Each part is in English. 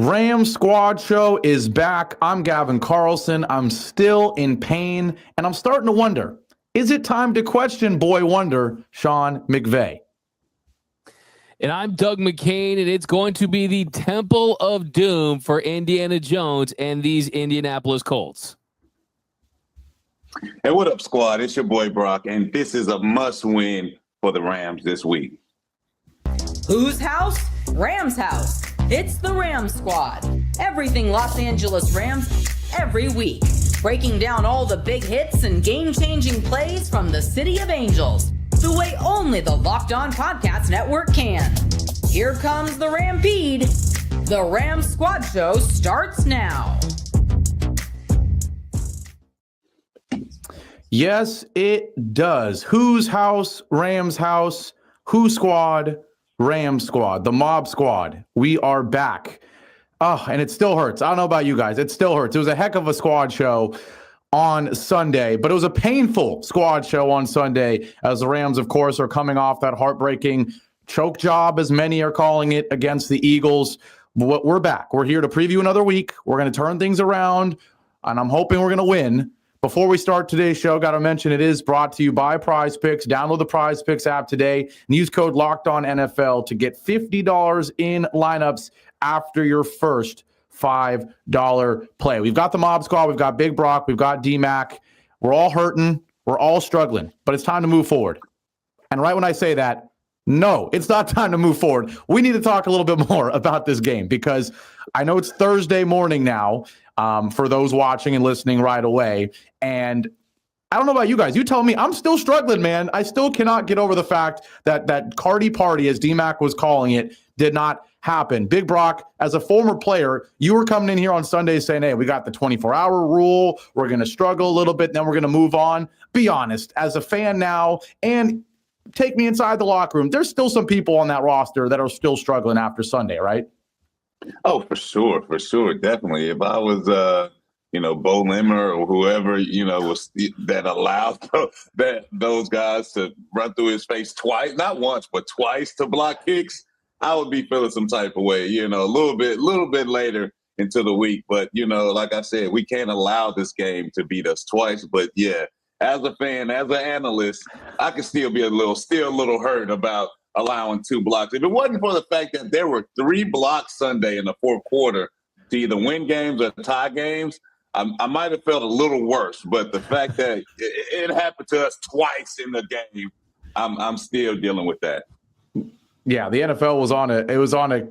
Rams Squad Show is back. I'm Gavin Carlson. I'm still in pain, and I'm starting to wonder, is it time to question boy wonder Sean McVay? And I'm Doug McCain, and it's going to be the Temple of Doom for Indiana Jones and these Indianapolis Colts. Hey, what up, squad? It's your boy Brock, and this is a must-win for the Rams this week. Whose house? Rams house. It's the Rams Squad. Everything Los Angeles Rams every week. Breaking down all the big hits and game-changing plays from the City of Angels. The way only the Locked On Podcast Network can. Here comes the Rampede. The Rams Squad Show starts now. Yes, it does. Whose house? Rams house. Who squad? Rams squad. The mob squad. We are back. Oh, and it still hurts. I don't know about you guys. It still hurts. It was a heck of a squad show on Sunday, but it was a painful squad show on Sunday as the Rams, of course, are coming off that heartbreaking choke job, as many are calling it, against the Eagles. But we're back. We're here to preview another week. We're going to turn things around, and I'm hoping we're going to win. Before we start today's show, got to mention it is brought to you by PrizePicks. Download the PrizePicks app today and use code LOCKEDONNFL to get $50 in lineups after your first $5 play. We've got the Mob Squad. We've got Big Brock. We've got D-Mac. We're all hurting. We're all struggling, but it's time to move forward. And right when I say that, no, it's not time to move forward. We need to talk a little bit more about this game because I know it's Thursday morning now for those watching and listening right away. And I don't know about you guys. You tell me. I'm still struggling, man. I still cannot get over the fact that that Cardi party, as D-Mac was calling it, did not happen. Big Brock, as a former player, you were coming in here on Sunday saying, hey, we got the 24-hour rule. We're going to struggle a little bit, then we're going to move on. Be honest, as a fan now, and take me inside the locker room, there's still some people on that roster that are still struggling after Sunday, right? Oh, for sure, definitely. If I was, Bo Limmer or whoever, was that allowed those guys to run through his face twice, not once, but twice to block kicks, I would be feeling some type of way, a little bit later into the week. But, like I said, we can't allow this game to beat us twice. But, yeah, as a fan, as an analyst, I can still be a little hurt about allowing 2 blocks. If it wasn't for the fact that there were 3 blocks Sunday in the fourth quarter to either win games or tie games, I might have felt a little worse. But the fact that it happened to us twice in the game, I'm still dealing with that. Yeah, the NFL was on a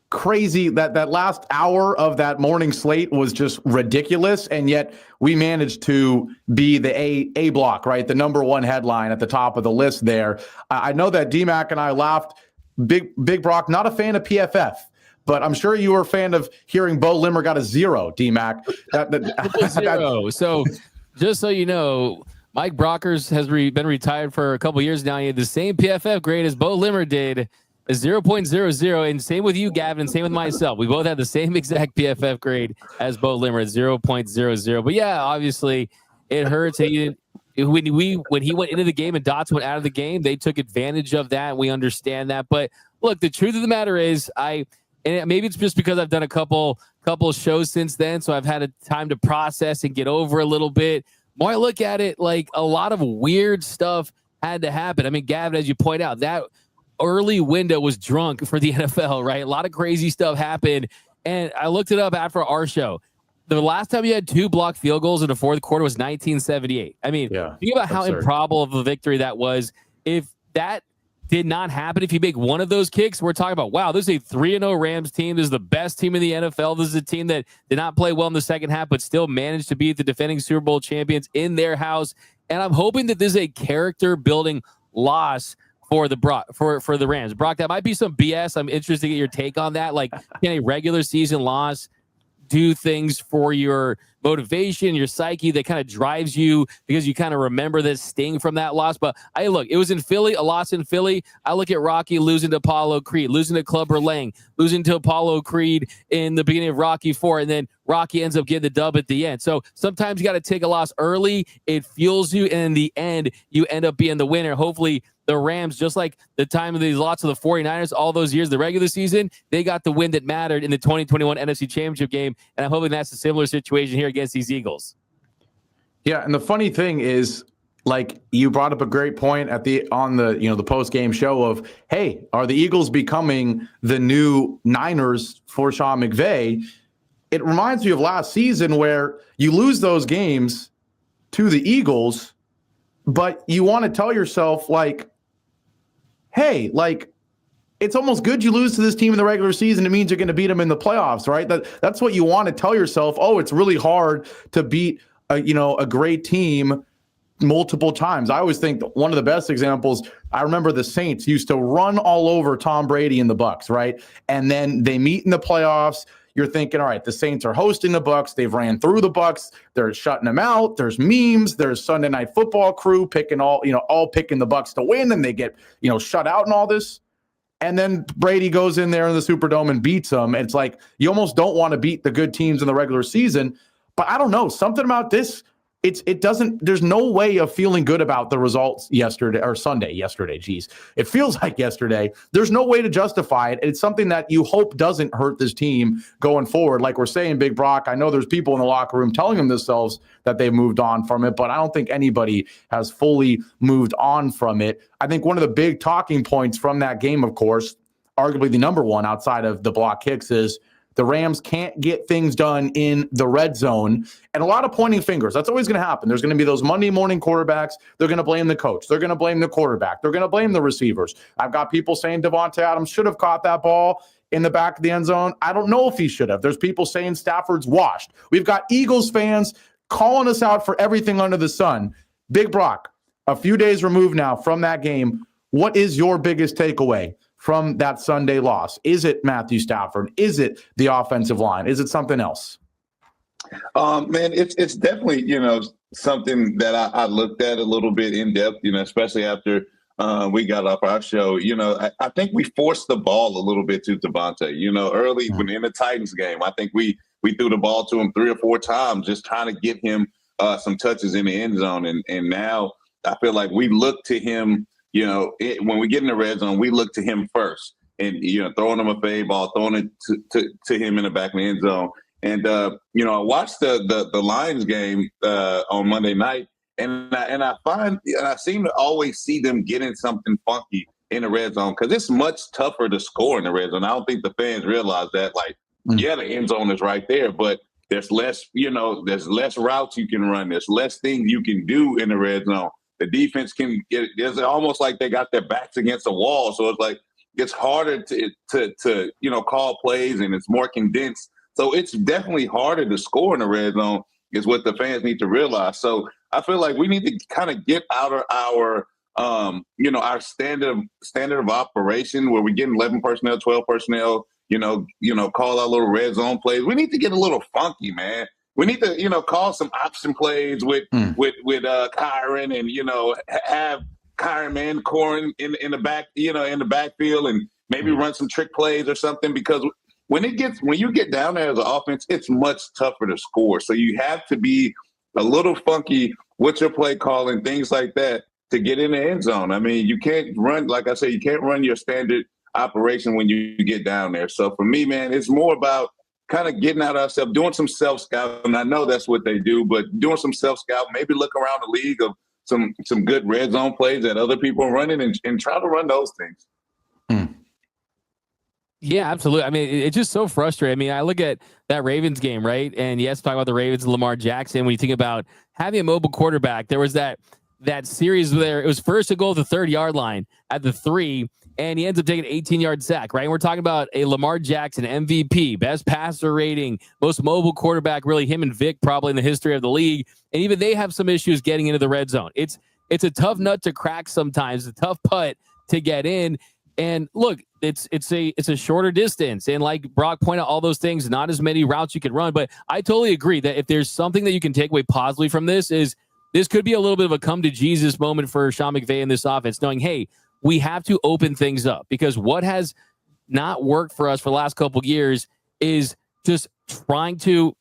crazy that last hour of that morning slate was just ridiculous, and yet we managed to be the A block, right? The number one headline at the top of the list there. I know that D-Mac and I laughed. Big Brock, not a fan of PFF, but I'm sure you were a fan of hearing Bo Limmer got a 0, D-Mac. Zero. So just so you know, Mike Brockers has been retired for a couple years now. He had the same PFF grade as Bo Limmer did, a 0.00, and same with you, Gavin, and same with myself. We both had the same exact PFF grade as Bo Limmer at 0.00. But yeah, obviously it hurts. When he went into the game and Dots went out of the game, they took advantage of that. We understand that. But look, the truth of the matter is, and maybe it's just because I've done a couple shows since then, so I've had a time to process and get over a little bit. More I look at it, like a lot of weird stuff had to happen. I mean, Gavin, as you point out, that early window was drunk for the NFL, right? A lot of crazy stuff happened. And I looked it up after our show. The last time you had 2 blocked field goals in the fourth quarter was 1978. I mean, think about how improbable of a victory that was. If that did not happen, if you make one of those kicks, we're talking about, wow, this is a 3-0 Rams team. This is the best team in the NFL. This is a team that did not play well in the second half, but still managed to beat the defending Super Bowl champions in their house. And I'm hoping that this is a character-building loss for the Rams. Brock, that might be some BS. I'm interested to get your take on that. Like, can a regular season loss do things for your motivation, your psyche that kind of drives you because you kind of remember this sting from that loss? But look, it was in Philly, a loss in Philly. I look at Rocky losing to Apollo Creed, losing to Clubber Lang, losing to Apollo Creed in the beginning of Rocky 4, and then Rocky ends up getting the dub at the end. So sometimes you got to take a loss early. It fuels you, and in the end, you end up being the winner. Hopefully, the Rams, just like the time of these lots of the 49ers, all those years, the regular season, they got the win that mattered in the 2021 NFC Championship game. And I'm hoping that's a similar situation here against these Eagles. Yeah, and the funny thing is, like, you brought up a great point on the post-game show of, hey, are the Eagles becoming the new Niners for Sean McVay? It reminds me of last season where you lose those games to the Eagles, but you want to tell yourself, like, hey, like, it's almost good you lose to this team in the regular season. It means you're going to beat them in the playoffs, right? That's what you want to tell yourself. Oh, it's really hard to beat a great team multiple times. I always think one of the best examples, I remember the Saints used to run all over Tom Brady and the Bucs, right? And then they meet in the playoffs. You're thinking, all right, the Saints are hosting the Bucs. They've ran through the Bucs. They're shutting them out. There's memes. There's Sunday Night Football crew picking all picking the Bucs to win, and they get, shut out and all this. And then Brady goes in there in the Superdome and beats them. It's like you almost don't want to beat the good teams in the regular season. But I don't know, something about this. There's no way of feeling good about the results yesterday. Geez, it feels like yesterday. There's no way to justify it. It's something that you hope doesn't hurt this team going forward. Like we're saying, Big Brock, I know there's people in the locker room telling themselves that they've moved on from it, but I don't think anybody has fully moved on from it. I think one of the big talking points from that game, of course, arguably the number one outside of the block kicks, is the Rams can't get things done in the red zone, and a lot of pointing fingers. That's always going to happen. There's going to be those Monday morning quarterbacks. They're going to blame the coach. They're going to blame the quarterback. They're going to blame the receivers. I've got people saying Devontae Adams should have caught that ball in the back of the end zone. I don't know if he should have. There's people saying Stafford's washed. We've got Eagles fans calling us out for everything under the sun. Big Brock, a few days removed now from that game, what is your biggest takeaway from that Sunday loss? Is it Matthew Stafford? Is it the offensive line? Is it something else? Man, it's definitely, something that I looked at a little bit in depth, especially after we got off our show. I think we forced the ball a little bit to Devontae, early when in the Titans game. I think we threw the ball to him 3 or 4 times, just trying to get him some touches in the end zone. And now I feel like we look to him, when we get in the red zone, we look to him first, and throwing him a fade ball, throwing it to him in the back of the end zone. And I watched the Lions game on Monday night, and I seem to always see them getting something funky in the red zone because it's much tougher to score in the red zone. I don't think the fans realize that. Like, yeah, the end zone is right there, but there's less routes you can run. There's less things you can do in the red zone. The defense it's almost like they got their backs against the wall. So it's like, it's harder to call plays, and it's more condensed. So it's definitely harder to score in the red zone is what the fans need to realize. So I feel like we need to kind of get out of our standard of operation where we're getting 11 personnel, 12 personnel, call out little red zone plays. We need to get a little funky, man. We need to, call some option plays with Kyron and, have Kyron Mancorin in the back, in the backfield, and maybe run some trick plays or something, because when you get down there as an offense, it's much tougher to score. So you have to be a little funky with your play calling, things like that, to get in the end zone. I mean, you can't run, like I said, you can't run your standard operation when you get down there. So for me, man, it's more about kind of getting out of ourselves, doing some self-scout. And I know that's what they do, but doing some self-scout, maybe look around the league of some good red zone plays that other people are running and try to run those things. Yeah, absolutely. I mean, it's just so frustrating. I mean, I look at that Ravens game, right? And yes, talk about the Ravens and Lamar Jackson. When you think about having a mobile quarterback, there was that series where it was first and goal at the 30-yard line at the 3, and he ends up taking an 18-yard sack, right? And we're talking about a Lamar Jackson MVP, best passer rating, most mobile quarterback, really him and Vic probably in the history of the league. And even they have some issues getting into the red zone. It's a tough nut to crack sometimes, a tough putt to get in. And look, it's a shorter distance. And like Brock pointed out, all those things, not as many routes you can run. But I totally agree that if there's something that you can take away positively from this could be a little bit of a come to Jesus moment for Sean McVay in this offense, knowing, hey, we have to open things up, because what has not worked for us for the last couple of years is just trying to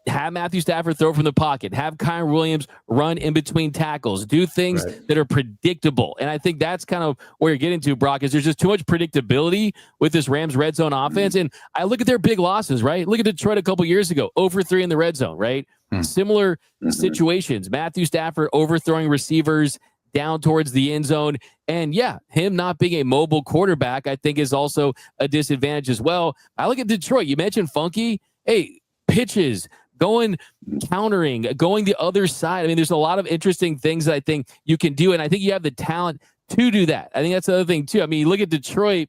have Matthew Stafford throw from the pocket, have Kyron Williams run in between tackles, do things that are predictable. And I think that's kind of where you're getting to, Brock, is there's just too much predictability with this Rams red zone offense. And I look at their big losses, right? Look at Detroit a couple years ago, over 3 in the red zone, right? Similar situations. Matthew Stafford overthrowing receivers down towards the end zone. And yeah, him not being a mobile quarterback, I think is also a disadvantage as well. I look at Detroit. You mentioned funky. Hey, pitches, going, countering, going the other side. I mean, there's a lot of interesting things that I think you can do. And I think you have the talent to do that. I think that's the other thing too. I mean, you look at Detroit,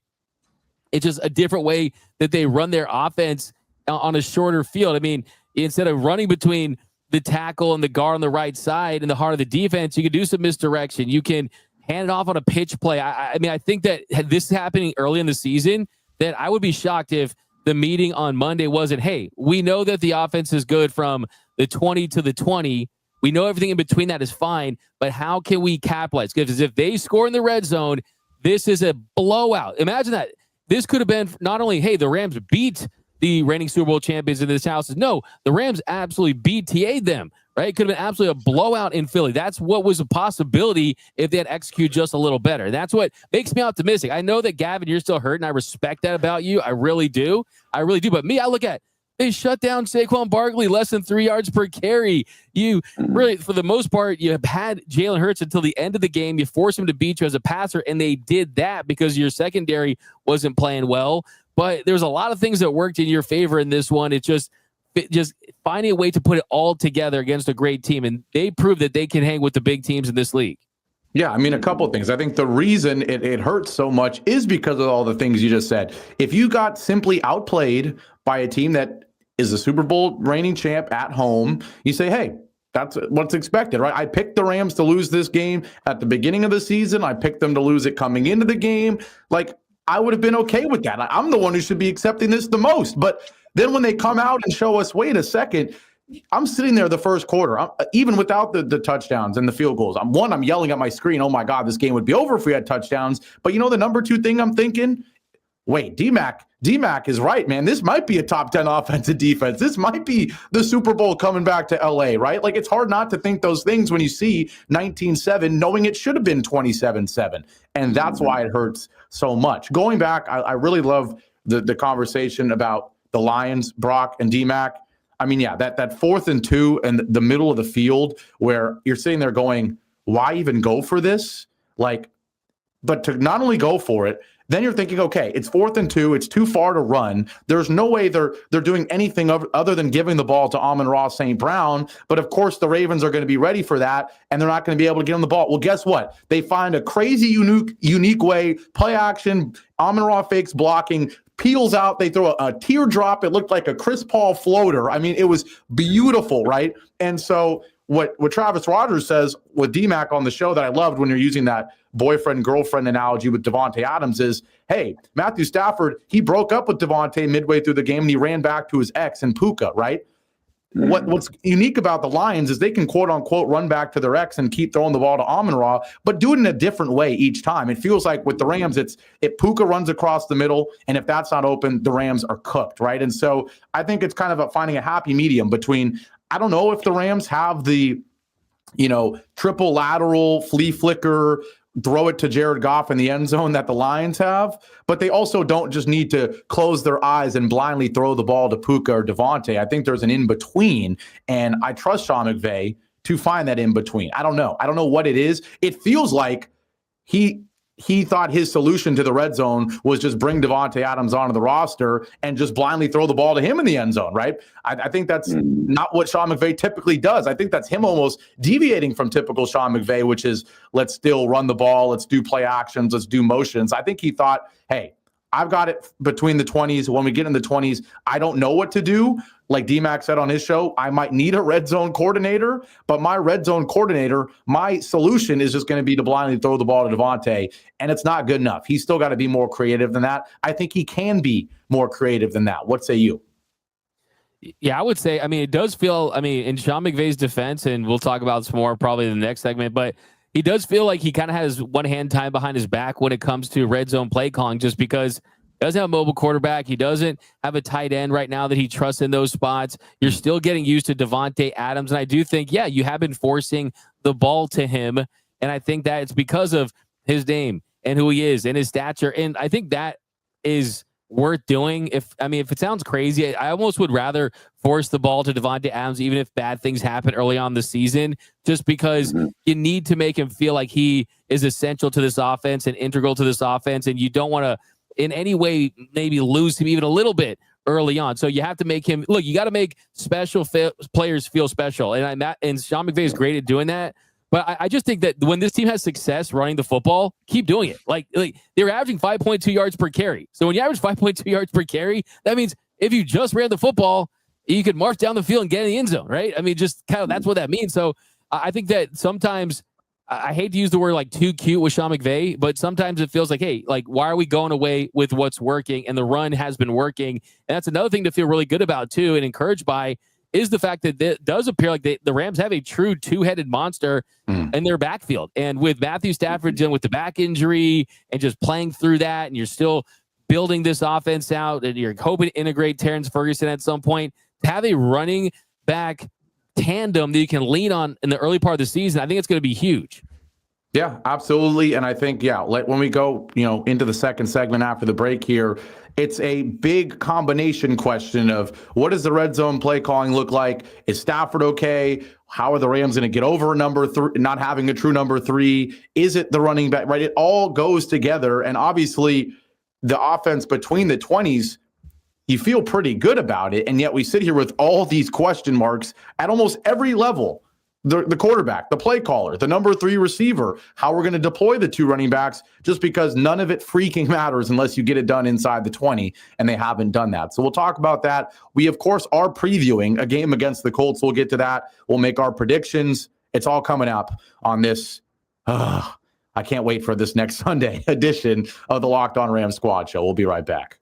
it's just a different way that they run their offense on a shorter field. I mean, instead of running between the tackle and the guard on the right side in the heart of the defense, you can do some misdirection. You can hand it off on a pitch play. I mean, I think that had this happening early in the season, that I would be shocked if the meeting on Monday wasn't, hey, we know that the offense is good from the 20 to the 20. We know everything in between that is fine, but how can we capitalize? Because if they score in the red zone, this is a blowout. Imagine that. This could have been not only, hey, the Rams beat the reigning Super Bowl champions in this house. No, the Rams absolutely BTA'd them, right? It could have been absolutely a blowout in Philly. That's what was a possibility if they had executed just a little better. That's what makes me optimistic. I know that, Gavin, you're still hurt, and I respect that about you. I really do. I really do. But me, I look at, they shut down Saquon Barkley, less than 3 yards per carry. You really, for the most part, you have had Jalen Hurts until the end of the game. You force him to beat you as a passer, and they did that because your secondary wasn't playing well. But there's a lot of things that worked in your favor in this one. It's just finding a way to put it all together against a great team. And they proved that they can hang with the big teams in this league. Yeah, I mean, a couple of things. I think the reason it hurts so much is because of all the things you just said. If you got simply outplayed by a team that is a Super Bowl reigning champ at home, you say, hey, that's what's expected, right? I picked the Rams to lose this game at the beginning of the season. I picked them to lose it coming into the game. Like, I would have been okay with that. I'm the one who should be accepting this the most. But then when they come out and show us, wait a second, I'm sitting there the first quarter, even without the touchdowns and the field goals. I'm yelling at my screen, oh my God, this game would be over if we had touchdowns. But you know the number two thing I'm thinking? Wait, D-Mac is right, man. This might be a top 10 offensive defense. This might be the Super Bowl coming back to LA, right? Like, it's hard not to think those things when you see 19-7, knowing it should have been 27-7. And that's why it hurts so much. Going back, I really love the conversation about the Lions, Brock, and D-Mac. I mean, yeah, that 4th and 2 and the middle of the field where you're sitting there going, why even go for this? Like, but to not only go for it, then you're thinking, okay, it's 4th and 2. It's too far to run. There's no way they're doing anything other than giving the ball to Amon-Ra St. Brown. But of course, the Ravens are going to be ready for that, and they're not going to be able to get on the ball. Well, guess what? They find a crazy, unique way, play action, Amon-Ra fakes blocking, peels out. They throw a teardrop. It looked like a Chris Paul floater. I mean, it was beautiful, right? And so what Travis Rogers says with D-Mac on the show that I loved when you're using that boyfriend-girlfriend analogy with Devontae Adams is, hey, Matthew Stafford, he broke up with Devontae midway through the game, and he ran back to his ex and Puka, right? What's unique about the Lions is they can, quote-unquote, run back to their ex and keep throwing the ball to Amon-Ra, but do it in a different way each time. It feels like with the Rams, if Puka runs across the middle, and if that's not open, the Rams are cooked, right? And so I think it's kind of finding a happy medium between, I don't know if the Rams have the, triple lateral, flea flicker, throw it to Jared Goff in the end zone that the Lions have, but they also don't just need to close their eyes and blindly throw the ball to Puka or Devontae. I think there's an in-between, and I trust Sean McVay to find that in-between. I don't know what it is. It feels like he thought his solution to the red zone was just bring Davante Adams onto the roster and just blindly throw the ball to him in the end zone, right? I think that's not what Sean McVay typically does. I think that's him almost deviating from typical Sean McVay, which is let's still run the ball, let's do play actions, let's do motions. I think he thought, hey, I've got it between the 20s. When we get in the 20s, I don't know what to do. Like D-Mac said on his show, I might need a red zone coordinator, but my red zone coordinator, my solution is just going to be to blindly throw the ball to Devontae, and it's not good enough. He's still got to be more creative than that. I think he can be more creative than that. What say you? Yeah, I would say, it does feel, in Sean McVay's defense, and we'll talk about this more probably in the next segment, but he does feel like he kind of has one hand tied behind his back when it comes to red zone play calling, just because doesn't have a mobile quarterback. He doesn't have a tight end right now that he trusts in those spots. You're still getting used to Devontae Adams. And I do think, yeah, you have been forcing the ball to him. And I think that it's because of his name and who he is and his stature. And I think that is worth doing. If it sounds crazy, I almost would rather force the ball to Devontae Adams, even if bad things happen early on the season, just because you need to make him feel like he is essential to this offense and integral to this offense. And you don't want to in any way maybe lose him even a little bit early on. So you have to make him look, you got to make special players feel special. And Sean McVay is great at doing that. But I just think that when this team has success running the football, keep doing it. Like they're averaging 5.2 yards per carry. So when you average 5.2 yards per carry, that means if you just ran the football, you could march down the field and get in the end zone, right? I mean, just kind of that's what that means. So I think that sometimes I hate to use the word like too cute with Sean McVay, but sometimes it feels like, hey, like why are we going away with what's working? And the run has been working. And that's another thing to feel really good about too and encouraged by is the fact that it does appear like the Rams have a true two-headed monster in their backfield. And with Matthew Stafford dealing with the back injury and just playing through that, and you're still building this offense out, and you're hoping to integrate Terrence Ferguson at some point, to have a running back tandem that you can lean on in the early part of the season, I think it's going to be huge. Yeah, absolutely. And I think, when we go, into the second segment after the break here, it's a big combination question of what does the red zone play calling look like? Is Stafford okay? How are the Rams going to get over number 3, not having a true number 3? Is it the running back, right? It all goes together. And obviously the offense between the 20s, you feel pretty good about it. And yet we sit here with all these question marks at almost every level. The quarterback, the play caller, the number 3 receiver, how we're going to deploy the 2 running backs, just because none of it freaking matters unless you get it done inside the 20, and they haven't done that. So we'll talk about that. We, of course, are previewing a game against the Colts. We'll get to that. We'll make our predictions. It's all coming up on this. I can't wait for this next Sunday edition of the Locked On Rams Squad Show. We'll be right back.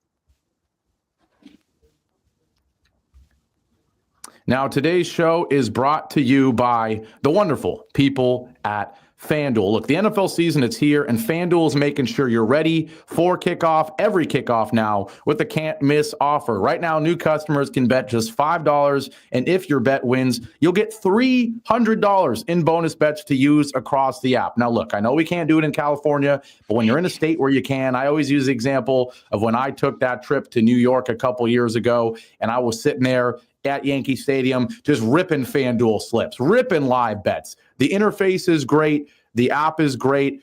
Now, today's show is brought to you by the wonderful people at FanDuel. Look, the NFL season is here, and FanDuel is making sure you're ready for kickoff, every kickoff now, with the can't-miss offer. Right now, new customers can bet just $5, and if your bet wins, you'll get $300 in bonus bets to use across the app. Now, look, I know we can't do it in California, but when you're in a state where you can, I always use the example of when I took that trip to New York a couple years ago, and I was sitting there at Yankee Stadium, just ripping FanDuel slips, ripping live bets. The interface is great. The app is great.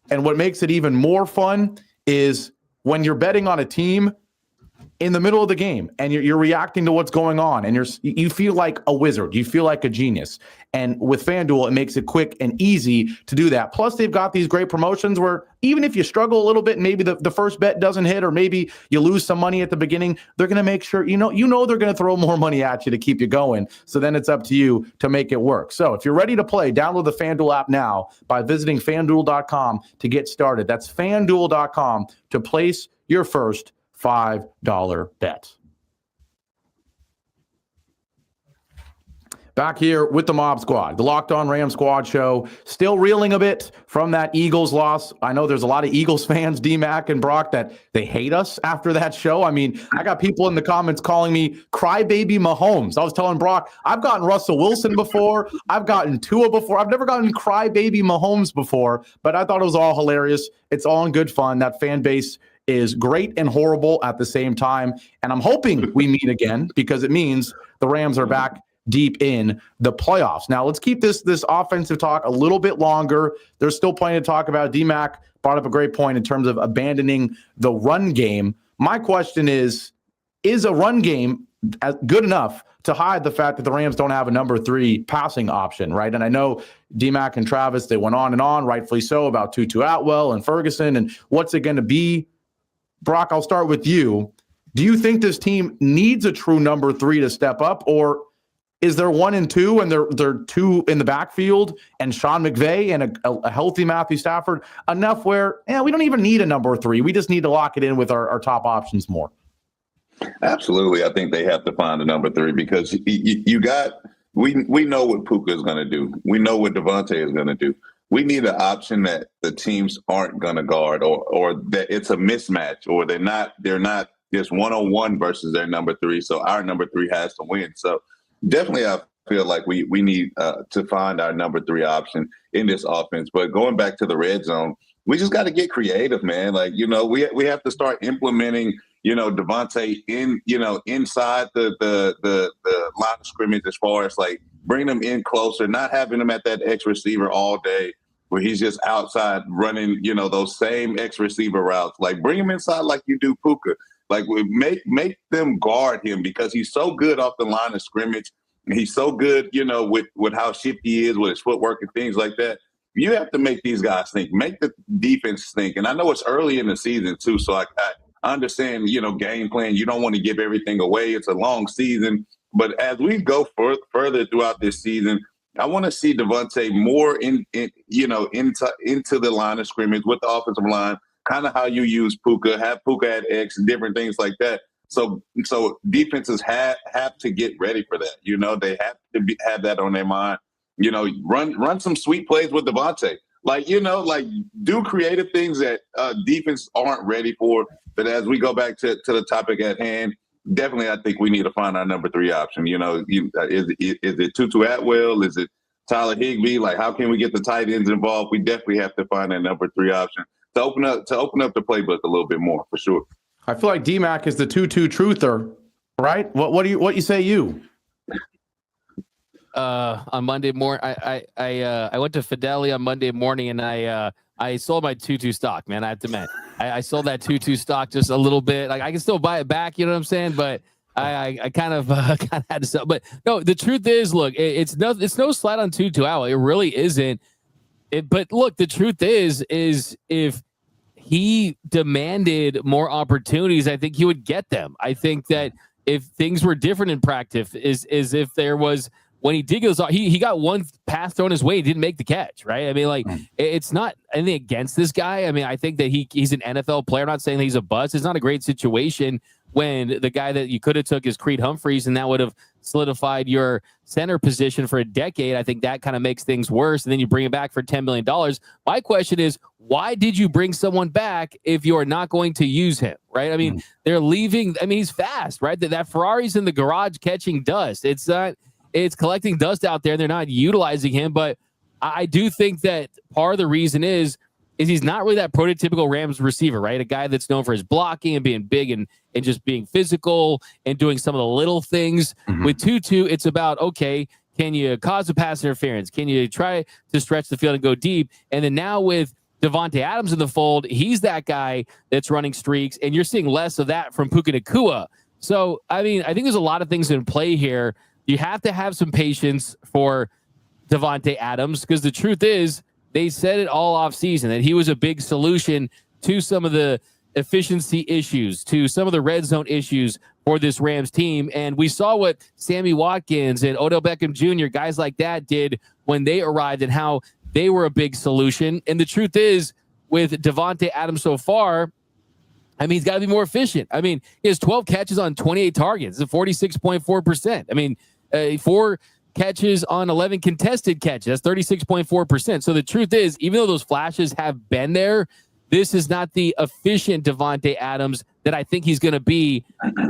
And what makes it even more fun is when you're betting on a team in the middle of the game and you're reacting to what's going on, and you feel like a wizard. You feel like a genius. And with FanDuel, it makes it quick and easy to do that. Plus, they've got these great promotions where even if you struggle a little bit, and maybe the first bet doesn't hit, or maybe you lose some money at the beginning, they're going to make sure, they're going to throw more money at you to keep you going. So then it's up to you to make it work. So if you're ready to play, download the FanDuel app now by visiting FanDuel.com to get started. That's FanDuel.com to place your first $5 bet. Back here with the Mob Squad, the Locked On Rams Squad Show, still reeling a bit from that Eagles loss. I know there's a lot of Eagles fans, D-Mac and Brock, that they hate us after that show. I mean, I got people in the comments calling me crybaby Mahomes. I was telling Brock, I've gotten Russell Wilson before. I've gotten Tua before. I've never gotten crybaby Mahomes before, but I thought it was all hilarious. It's all in good fun. That fan base is great and horrible at the same time. And I'm hoping we meet again, because it means the Rams are back deep in the playoffs. Now, let's keep this offensive talk a little bit longer. There's still plenty to talk about. D-Mac brought up a great point in terms of abandoning the run game. My question is a run game good enough to hide the fact that the Rams don't have a number 3 passing option, right? And I know D-Mac and Travis, they went on and on, rightfully so, about Tutu Atwell and Ferguson and what's it going to be. Brock, I'll start with you. Do you think this team needs a true number 3 to step up, or is there 1 and 2 and they're 2 in the backfield and Sean McVay and a healthy Matthew Stafford enough where we don't even need a number 3. We just need to lock it in with our top options more? Absolutely. I think they have to find a number 3, because we know what Puka is going to do. We know what Devontae is going to do. we need an option that the teams aren't going to guard, or that it's a mismatch, or they're not just one-on-one versus their number 3. So our number 3 has to win. So definitely I feel like we need to find our number 3 option in this offense. But going back to the red zone, we just got to get creative, man. Like, we have to start implementing, Devontae inside the line of scrimmage, as far as like bring them in closer, not having them at that X receiver all day where he's just outside running, those same X receiver routes. Like, bring him inside like you do Puka. Like, make them guard him, because he's so good off the line of scrimmage. He's so good, with how shifty he is with his footwork and things like that. You have to make these guys think, make the defense think. And I know it's early in the season too, so I understand, game plan. You don't want to give everything away. It's a long season. But as we go further throughout this season, I want to see Devontae more into the line of scrimmage with the offensive line, kind of how you use Puka, have Puka at X and different things like that. So defenses have to get ready for that. They have to have that on their mind. Run some sweet plays with Devontae. Like, do creative things that defense aren't ready for. But as we go back to the topic at hand, definitely I think we need to find our number 3 option. Is it Tutu Atwell? Is it Tyler Higbee? Like, how can we get the tight ends involved? We definitely have to find that number 3 option to open up the playbook a little bit more, for sure. I feel like D-Mac is the 2-2 truther, right? What you say you? On Monday morning, I went to Fidelity on Monday morning, and I sold my 2-2 stock, man. I have to admit, I sold that 2-2 stock just a little bit. Like, I can still buy it back, you know what I'm saying? But I kind of had to sell. But no, the truth is, look, it's no slight on 2-2 Owl. It really isn't. But look, the truth is if he demanded more opportunities, I think he would get them. I think that if things were different in practice, is if there was, when he did those, he got one pass thrown his way, he didn't make the catch, right? I mean, like, it's not anything against this guy. I mean, I think that he's an NFL player. I'm not saying that he's a bust. It's not a great situation when the guy that you could have took is Creed Humphreys, and that would have solidified your center position for a decade. I think that kind of makes things worse. And then you bring him back for $10 million. My question is, why did you bring someone back if you're not going to use him, right? I mean, they're leaving. I mean, he's fast, right? That Ferrari's in the garage catching dust. It's collecting dust out there. They're not utilizing him. But I do think that part of the reason is he's not really that prototypical Rams receiver, right? A guy that's known for his blocking and being big and just being physical and doing some of the little things. With Tutu, it's about, okay, can you cause a pass interference? Can you try to stretch the field and go deep? And then now with Davante Adams in the fold, he's that guy that's running streaks, and you're seeing less of that from Puka Nacua. So, I mean, I think there's a lot of things in play here. You have to have some patience for Davante Adams, because the truth is, they said it all off season that he was a big solution to some of the efficiency issues, to some of the red zone issues for this Rams team. And we saw what Sammy Watkins and Odell Beckham Jr., guys like that, did when they arrived and how they were a big solution. And the truth is, with Davante Adams so far, I mean, he's got to be more efficient. I mean, he has 12 catches on 28 targets, 46.4%. I mean, 4 catches on 11 contested catches. That's 36.4%. So the truth is, even though those flashes have been there, this is not the efficient Davante Adams that I think he's going to be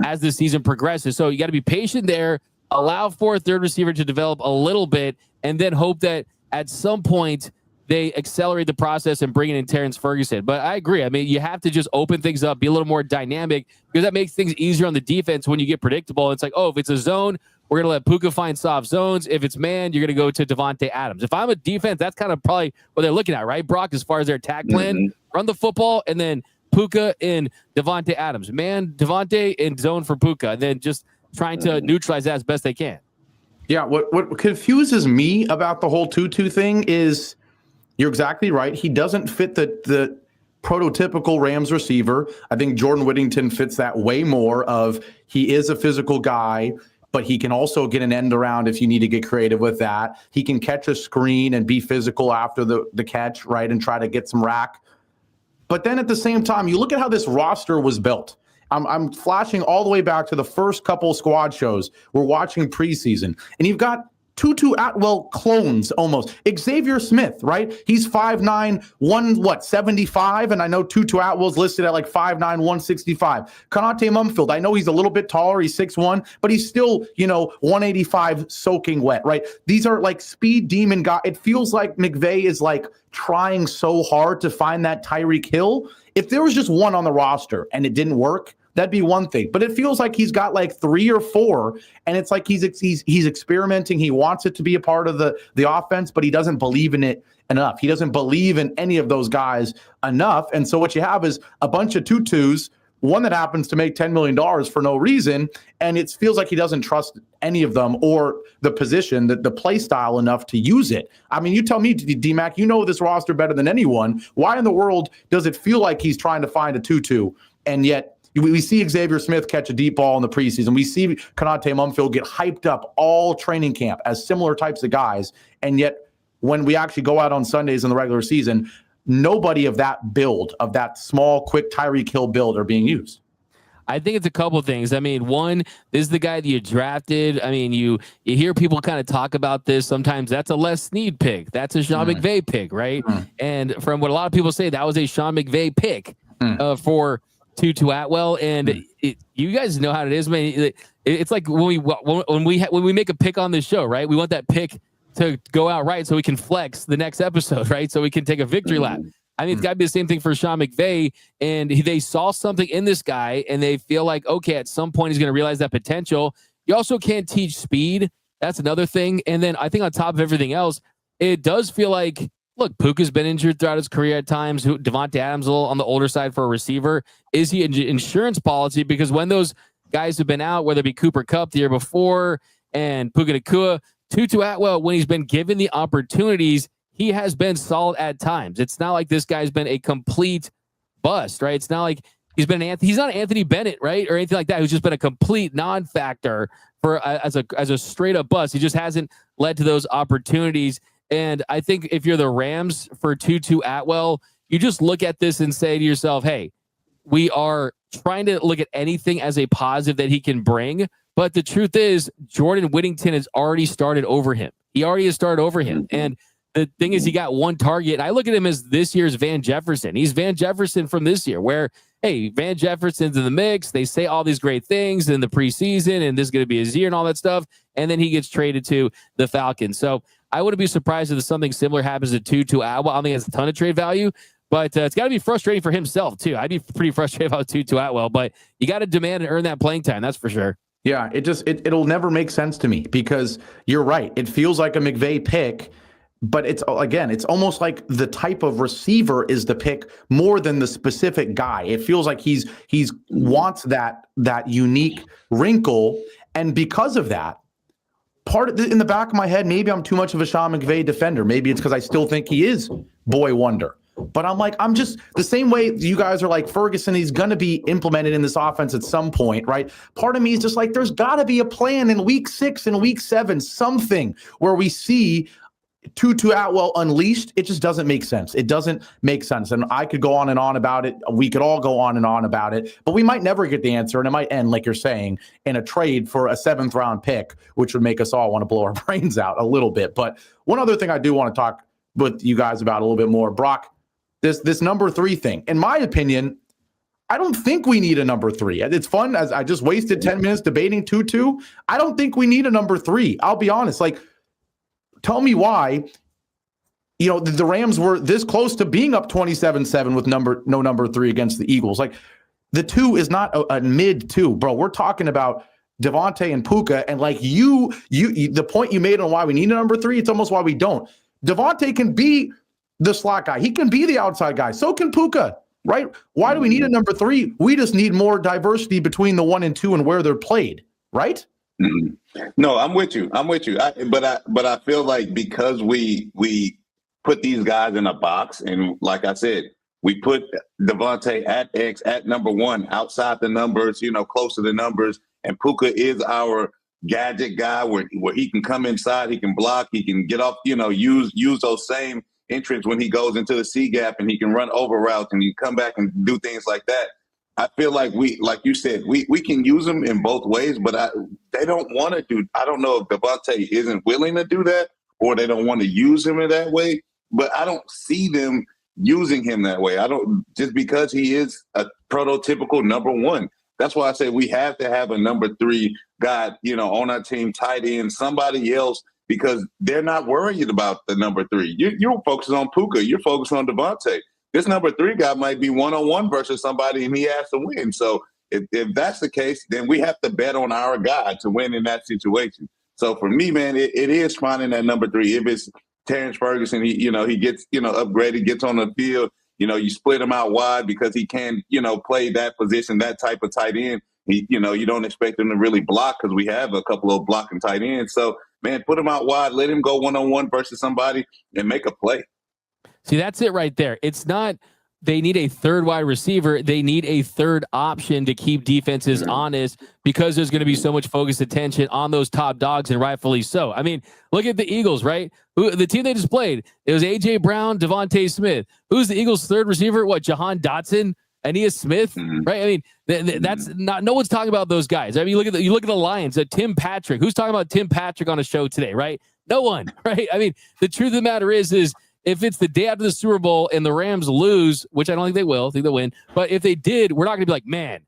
as the season progresses. So you got to be patient there, allow for a third receiver to develop a little bit, and then hope that at some point they accelerate the process and bring in Terrence Ferguson. But I agree. I mean, you have to just open things up, be a little more dynamic, because that makes things easier on the defense when you get predictable. It's like, oh, if it's a zone, we're going to let Puka find soft zones. If it's man, you're going to go to Davante Adams. If I'm a defense, that's kind of probably what they're looking at, right, Brock, as far as their attack plan? Run the football, and then Puka and Davante Adams. Man, Davante and zone for Puka, and then just trying to neutralize that as best they can. Yeah, what confuses me about the whole Tutu thing is you're exactly right. He doesn't fit the prototypical Rams receiver. I think Jordan Whittington fits that way more of, he is a physical guy, but he can also get an end around if you need to get creative with that. He can catch a screen and be physical after the catch, right, and try to get some rack. But then at the same time, you look at how this roster was built. I'm flashing all the way back to the first couple squad shows we're watching preseason, and you've got Tutu Atwell clones almost. Xavier Smith, right? He's 5'9", 175, and I know Tutu Atwell's listed at like 5'9", 165. Konate Mumfield, I know he's a little bit taller, he's 6'1", but he's still, 185 soaking wet, right? These are like speed demon guys. It feels like McVay is like trying so hard to find that Tyreek Hill. If there was just one on the roster and it didn't work, that'd be one thing. But it feels like he's got like 3 or 4, and it's like he's experimenting. He wants it to be a part of the offense, but he doesn't believe in it enough. He doesn't believe in any of those guys enough. And so what you have is a bunch of tutus, one that happens to make $10 million for no reason, and it feels like he doesn't trust any of them or the position, the play style enough to use it. I mean, you tell me, D-Mac, you know this roster better than anyone. Why in the world does it feel like he's trying to find a tutu, and yet we see Xavier Smith catch a deep ball in the preseason. We see Konate Mumfield get hyped up all training camp as similar types of guys. And yet when we actually go out on Sundays in the regular season, nobody of that build, of that small, quick Tyreek Hill build are being used. I think it's a couple of things. I mean, one, this is the guy that you drafted. I mean, you hear people kind of talk about this. Sometimes that's a Les Snead pick. That's a Sean McVay pick, right? And from what a lot of people say, that was a Sean McVay pick for Tutu Atwell, and you guys know how it is, man. It's like when we make a pick on this show, right? We want that pick to go out right so we can flex the next episode, right? So we can take a victory lap. I mean, it's got to be the same thing for Sean McVay, and they saw something in this guy, and they feel like, okay, at some point he's going to realize that potential. You also can't teach speed. That's another thing. And then I think on top of everything else, it does feel like, look, Puka's been injured throughout his career at times. Devontae Adams a little on the older side for a receiver. Is he an insurance policy? Because when those guys have been out, whether it be Cooper Kupp the year before and Puka Nacua, Tutu Atwell, when he's been given the opportunities, he has been solid at times. It's not like this guy's been a complete bust, right? It's not like he's not Anthony Bennett, right? Or anything like that, who's just been a complete non-factor for as a straight up bust. He just hasn't led to those opportunities. And I think if you're the Rams for Tutu Atwell, you just look at this and say to yourself, hey, we are trying to look at anything as a positive that he can bring. But the truth is, Jordan Whittington has already started over him. He already has started over him. And the thing is, he got one target. And I look at him as this year's Van Jefferson. He's Van Jefferson from this year, where, hey, Van Jefferson's in the mix. They say all these great things in the preseason, and this is going to be his year and all that stuff. And then he gets traded to the Falcons. So I wouldn't be surprised if something similar happens to Tutu Atwell. I don't think it has a ton of trade value, but it's got to be frustrating for himself, too. I'd be pretty frustrated about Tutu Atwell, but you got to demand and earn that playing time. That's for sure. Yeah, it'll never make sense to me, because you're right. It feels like a McVay pick, but it's almost like the type of receiver is the pick more than the specific guy. It feels like he's wants that unique wrinkle, and because of that, in the back of my head, maybe I'm too much of a Sean McVay defender. Maybe it's because I still think he is boy wonder. But I'm just the same way you guys are like Ferguson. He's going to be implemented in this offense at some point, right? Part of me is just like, there's got to be a plan in week 6 and week 7, something where we see Tutu Atwell unleashed. It just doesn't make sense. It doesn't make sense. And I could go on and on about it. We could all go on and on about it, but we might never get the answer. And it might end, like you're saying, in a trade for a 7th round pick, which would make us all want to blow our brains out a little bit. But one other thing I do want to talk with you guys about a little bit more, Brock, this number 3 thing. In my opinion, I don't think we need a number 3. It's fun, as I just wasted 10 minutes debating Tutu. I don't think we need a number 3. I'll be honest. Like, tell me why, the Rams were this close to being up 27-7 with no number 3 against the Eagles. Like, the 2 is not a mid 2, bro. We're talking about Devontae and Puka, and like you the point you made on why we need a number 3, it's almost why we don't. Devontae can be the slot guy. He can be the outside guy. So can Puka, right? Why do we need a number 3? We just need more diversity between the 1 and 2 and where they're played, right? No, I'm with you. But I feel like because we put these guys in a box, and like I said, we put Devontae at X at number 1, outside the numbers, close to the numbers, and Puka is our gadget guy where he can come inside, he can block, he can get off, use those same entrance when he goes into the C gap, and he can run over routes and he come back and do things like that. I feel like like you said, we can use them in both ways, but they don't want to do. I don't know if Devontae isn't willing to do that or they don't want to use him in that way, but I don't see them using him that way. I don't, just because he is a prototypical number one. That's why I say we have to have a number 3 guy, on our team, tight end, somebody else, because they're not worried about the number 3. You're focusing on Puka. You're focused on Devontae. This number 3 guy might be one-on-one versus somebody, and he has to win. So if that's the case, then we have to bet on our guy to win in that situation. So for me, man, it is finding that number 3. If it's Terrence Ferguson, he gets, upgraded, gets on the field, you split him out wide because he can, play that position, that type of tight end. You don't expect him to really block because we have a couple of blocking tight ends. So, man, put him out wide, let him go one-on-one versus somebody and make a play. See, that's it right there. It's not they need a third wide receiver. They need a third option to keep defenses honest because there's going to be so much focused attention on those top dogs, and rightfully so. I mean, look at the Eagles, right? The team they just played, it was A.J. Brown, Devontae Smith. Who's the Eagles' third receiver? Jahan Dotson? Aeneas Smith, right? I mean, that's not. No one's talking about those guys. I mean, you look at the Lions. Tim Patrick. Who's talking about Tim Patrick on a show today, right? No one, right? I mean, the truth of the matter is if it's the day after the Super Bowl and the Rams lose, which I don't think they will, I think they'll win. But if they did, we're not going to be like, man,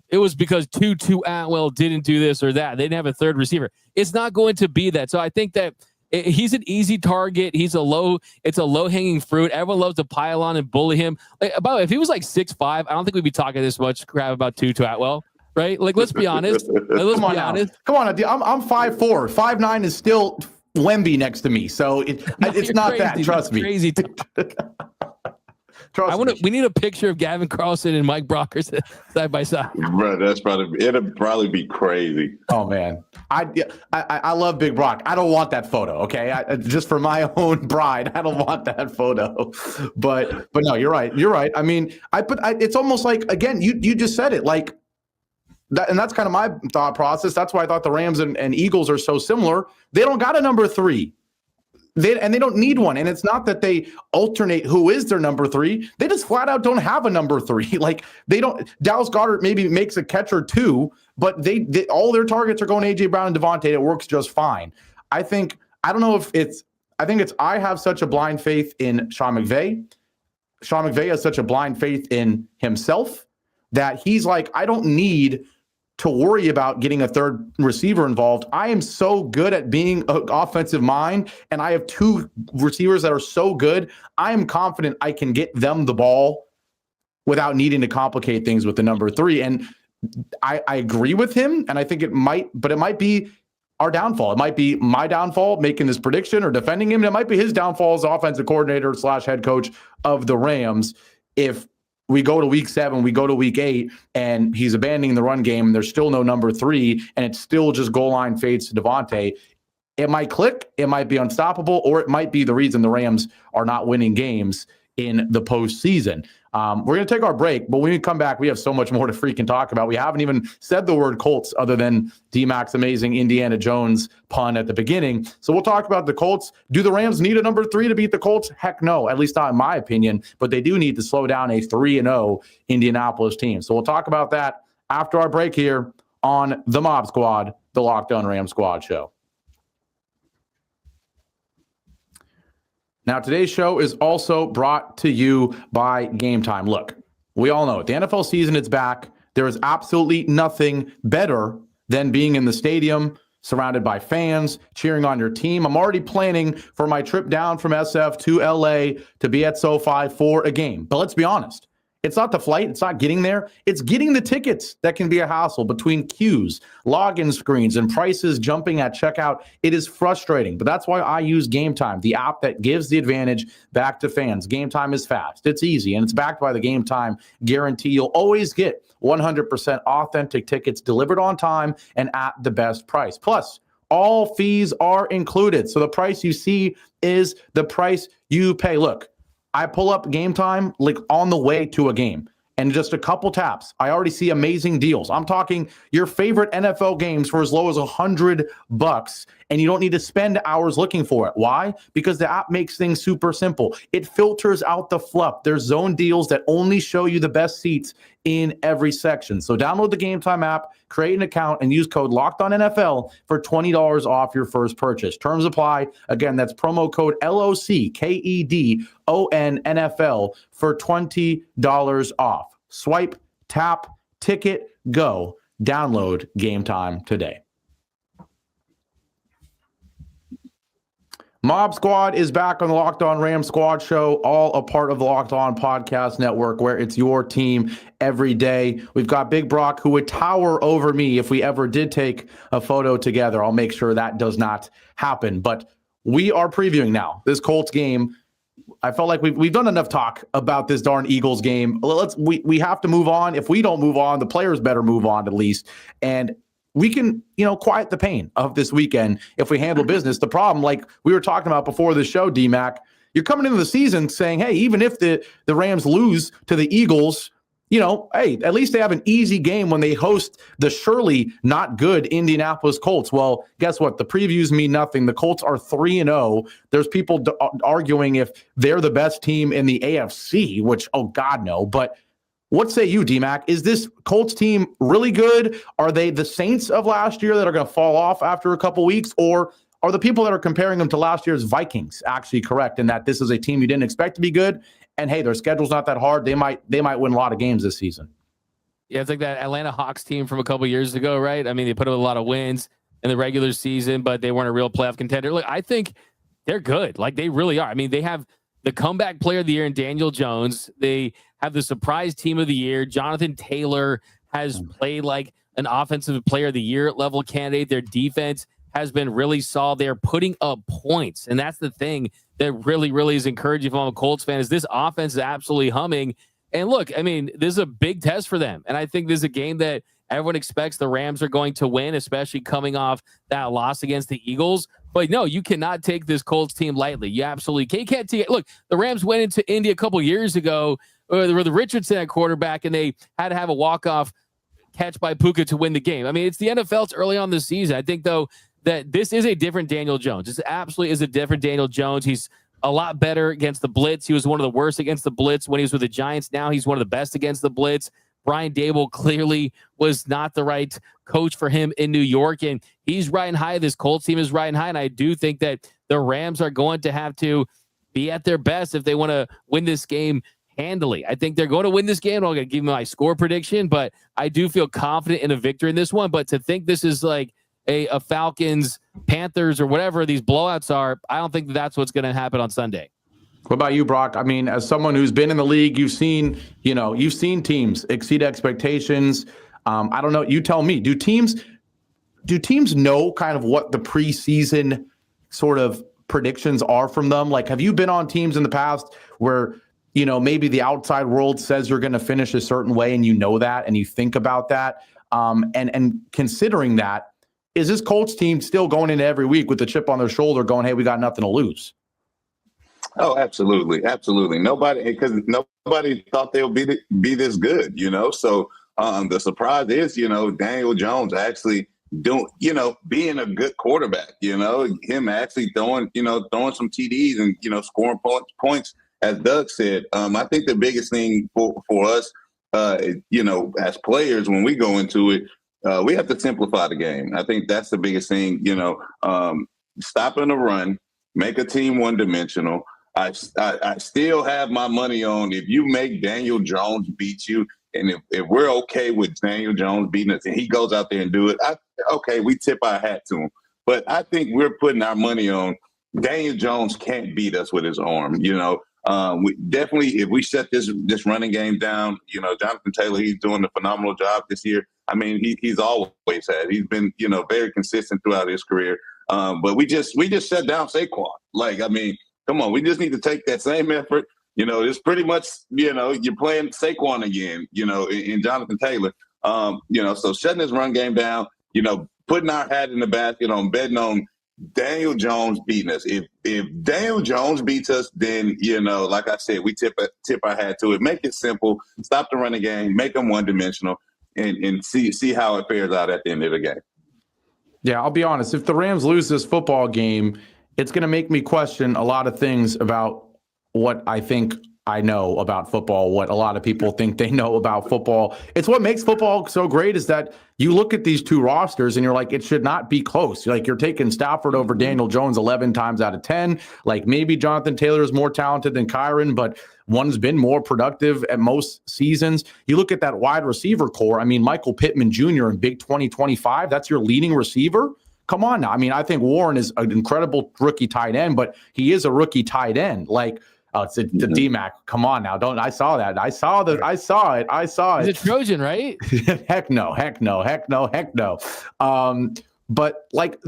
it was because Tutu Atwell didn't do this or that. They didn't have a third receiver. It's not going to be that. So I think that he's an easy target. It's a low hanging fruit. Everyone loves to pile on and bully him. If he was like 6'5", I don't think we'd be talking this much crap about Tutu Atwell, right? Like, let's be honest. Come on, I'm 5'4". 5'9" is still Wemby next to me, so it's not crazy. That. Trust me. Crazy. We need a picture of Gavin Carlson and Mike Brockers side by side. Bro, it'll probably be crazy. Oh man, I love Big Brock. I don't want that photo. Okay, just for my own pride, I don't want that photo. But no, you're right. You're right. I mean, it's almost like, again, you just said it like that, and that's kind of my thought process. That's why I thought the Rams and Eagles are so similar. They don't got a number 3. They don't need one. And it's not that they alternate who is their number 3. They just flat out don't have a number 3. Like, they don't. Dallas Goedert maybe makes a catch or two, but they all their targets are going A.J. Brown and Devontae. It works just fine. I think I have such a blind faith in Sean McVay. Sean McVay has such a blind faith in himself that he's like, I don't need to worry about getting a third receiver involved. I am so good at being an offensive mind, and I have 2 receivers that are so good. I am confident I can get them the ball without needing to complicate things with the number 3. And I agree with him, and I think it might be our downfall. It might be my downfall making this prediction or defending him. And it might be his downfall as offensive coordinator / head coach of the Rams. If we go to week 7, we go to week 8, and he's abandoning the run game, and there's still no number 3, and it's still just goal line fades to Devontae. It might click, it might be unstoppable, or it might be the reason the Rams are not winning games in the postseason. We're going to take our break, but when we come back, we have so much more to freaking talk about. We haven't even said the word Colts other than D-Mac's amazing Indiana Jones pun at the beginning. So we'll talk about the Colts. Do the Rams need a number 3 to beat the Colts? Heck no, at least not in my opinion, but they do need to slow down a 3-0 Indianapolis team. So we'll talk about that after our break here on the Mob Squad, the Locked On Rams Squad show. Now, today's show is also brought to you by Gametime. Look, we all know it. The NFL season is back. There is absolutely nothing better than being in the stadium, surrounded by fans, cheering on your team. I'm already planning for my trip down from SF to LA to be at SoFi for a game. But let's be honest. It's not the flight. It's not getting there. It's getting the tickets that can be a hassle between queues, login screens, and prices jumping at checkout. It is frustrating, but that's why I use Gametime, the app that gives the advantage back to fans. Gametime is fast. It's easy, and it's backed by the Gametime guarantee. You'll always get 100% authentic tickets delivered on time and at the best price. Plus, all fees are included. So the price you see is the price you pay. Look, I pull up Gametime like on the way to a game, and just a couple taps, I already see amazing deals. I'm talking your favorite NFL games for as low as $100, and you don't need to spend hours looking for it. Why? Because the app makes things super simple. It filters out the fluff. There's zone deals that only show you the best seats in every section. So download the Gametime app, Create an account and use code LOCKEDONNFL for $20 off your first purchase. Terms apply. Again, that's promo code LOCKEDONNFL for $20 off. Swipe, tap, ticket, go. Download Gametime today. Mob Squad is back on the Locked On Rams Squad show, all a part of the Locked On Podcast Network, where it's your team every day. We've got Big Brock, who would tower over me if we ever did take a photo together. I'll make sure that does not happen. But we are previewing now this Colts game. I felt like we've done enough talk about this darn Eagles game. We have to move on. If we don't move on, the players better move on at least. And we can, quiet the pain of this weekend if we handle business. The problem, like we were talking about before the show, D-Mac, you're coming into the season saying, hey, even if the Rams lose to the Eagles, hey, at least they have an easy game when they host the surely not good Indianapolis Colts. Well, guess what? The previews mean nothing. The Colts are 3-0. There's people arguing if they're the best team in the AFC, which, oh God, no. But what say you, D-Mac? Is this Colts team really good? Are they the Saints of last year that are going to fall off after a couple weeks? Or are the people that are comparing them to last year's Vikings actually correct in that this is a team you didn't expect to be good? And hey, their schedule's not that hard. They might win a lot of games this season. Yeah, it's like that Atlanta Hawks team from a couple years ago, right? I mean, they put up a lot of wins in the regular season, but they weren't a real playoff contender. Look, I think they're good. Like, they really are. I mean, they have the comeback player of the year in Daniel Jones. They have the surprise team of the year. Jonathan Taylor has played like an offensive player of the year level candidate. Their defense has been really solid. They're putting up points. And that's the thing that really, really is encouraging if I'm a Colts fan, is this offense is absolutely humming. And look, I mean, this is a big test for them. And I think this is a game that everyone expects the Rams are going to win, especially coming off that loss against the Eagles. But no, you cannot take this Colts team lightly. You absolutely can't take it. Look, the Rams went into Indy a couple years ago with the Richardson at quarterback, and they had to have a walk-off catch by Puka to win the game. I mean, it's the NFL. It's early on this season. I think, though, that this is a different Daniel Jones. This absolutely is a different Daniel Jones. He's a lot better against the blitz. He was one of the worst against the blitz when he was with the Giants. Now he's one of the best against the blitz. Brian Dable clearly was not the right coach for him in New York, and he's riding high. This Colts team is riding high, and I do think that the Rams are going to have to be at their best if they want to win this game handily. I think they're going to win this game. I'm going to give you my score prediction, but I do feel confident in a victory in this one. But to think this is like a Falcons, Panthers, or whatever these blowouts are, I don't think that's what's going to happen on Sunday. What about you, Brock? I mean, as someone who's been in the league, you've seen teams exceed expectations. I don't know. You tell me. Do teams know kind of what the preseason sort of predictions are from them? Like, have you been on teams in the past where, maybe the outside world says you're going to finish a certain way and you know that and you think about that? And considering that, is this Colts team still going into every week with the chip on their shoulder going, hey, we got nothing to lose? Oh, absolutely. Absolutely. Because nobody thought they would be this good, So the surprise is, Daniel Jones actually being a good quarterback, him actually throwing some TDs and, scoring points, as Doug said. I think the biggest thing for us, as players, when we go into it, we have to simplify the game. I think that's the biggest thing, stopping the run, make a team one-dimensional. I still have my money on if you make Daniel Jones beat you, and if we're okay with Daniel Jones beating us and he goes out there and do it, okay, we tip our hat to him. But I think we're putting our money on Daniel Jones can't beat us with his arm. We definitely, if we shut this running game down, Jonathan Taylor, he's doing a phenomenal job this year. I mean, he's always had. He's been, very consistent throughout his career. But we just shut down Saquon. Like, I mean, come on, we just need to take that same effort. It's pretty much, you're playing Saquon again, in Jonathan Taylor. So shutting his run game down, putting our hat in the basket on betting on Daniel Jones beating us. If Daniel Jones beats us, then, like I said, we tip our hat to it. Make it simple. Stop the running game. Make them one-dimensional and see how it fares out at the end of the game. Yeah, I'll be honest. If the Rams lose this football game, it's going to make me question a lot of things about what I think I know about football, what a lot of people think they know about football. It's what makes football so great is that you look at these two rosters and you're like, it should not be close. Like you're taking Stafford over Daniel Jones 11 times out of 10. Like maybe Jonathan Taylor is more talented than Kyron, but one's been more productive at most seasons. You look at that wide receiver core. I mean, Michael Pittman Jr. in Big 2025, that's your leading receiver. Come on now. I mean, I think Warren is an incredible rookie tight end, but he is a rookie tight end. Like, oh, it's the DMAC. Come on now. I saw that. I saw it. He's a Trojan, right? Heck no. But like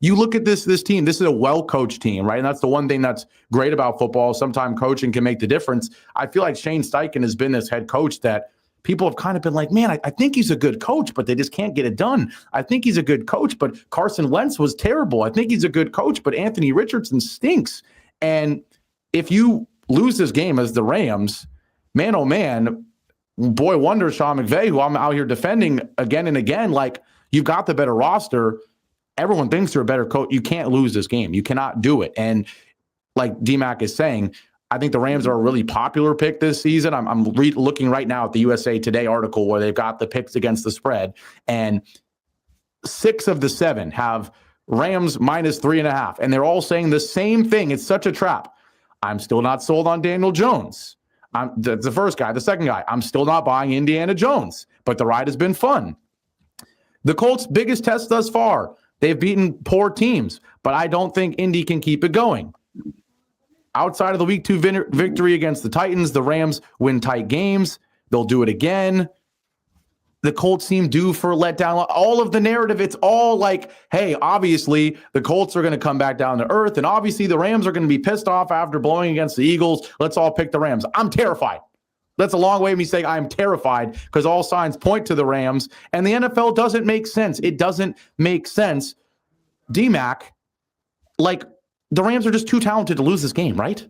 you look at this team, this is a well-coached team, right? And that's the one thing that's great about football. Sometimes coaching can make the difference. I feel like Shane Steichen has been this head coach that people have kind of been like, man, I think he's a good coach, but they just can't get it done. I think he's a good coach, but Carson Wentz was terrible. I think he's a good coach, but Anthony Richardson stinks. And if you lose this game as the Rams, man, oh man, boy wonder Sean McVay, who I'm out here defending again and again, like you've got the better roster. Everyone thinks you're a better coach. You can't lose this game. You cannot do it. And like DMAC is saying, I think the Rams are a really popular pick this season. I'm looking right now at the USA Today article where they've got the picks against the spread, and 6 of the 7 have Rams minus 3.5, and they're all saying the same thing. It's such a trap. I'm still not sold on Daniel Jones. That's the first guy. The second guy, I'm still not buying Indiana Jones, but the ride has been fun. The Colts' biggest test thus far, they've beaten poor teams, but I don't think Indy can keep it going. Outside of the Week 2 victory against the Titans, the Rams win tight games. They'll do it again. The Colts seem due for a letdown. All of the narrative, it's all like, hey, obviously the Colts are going to come back down to earth, and obviously the Rams are going to be pissed off after blowing against the Eagles. Let's all pick the Rams. I'm terrified. That's a long way of me saying I'm terrified because all signs point to the Rams, and the NFL doesn't make sense. It doesn't make sense. DMAC, like, the Rams are just too talented to lose this game, right?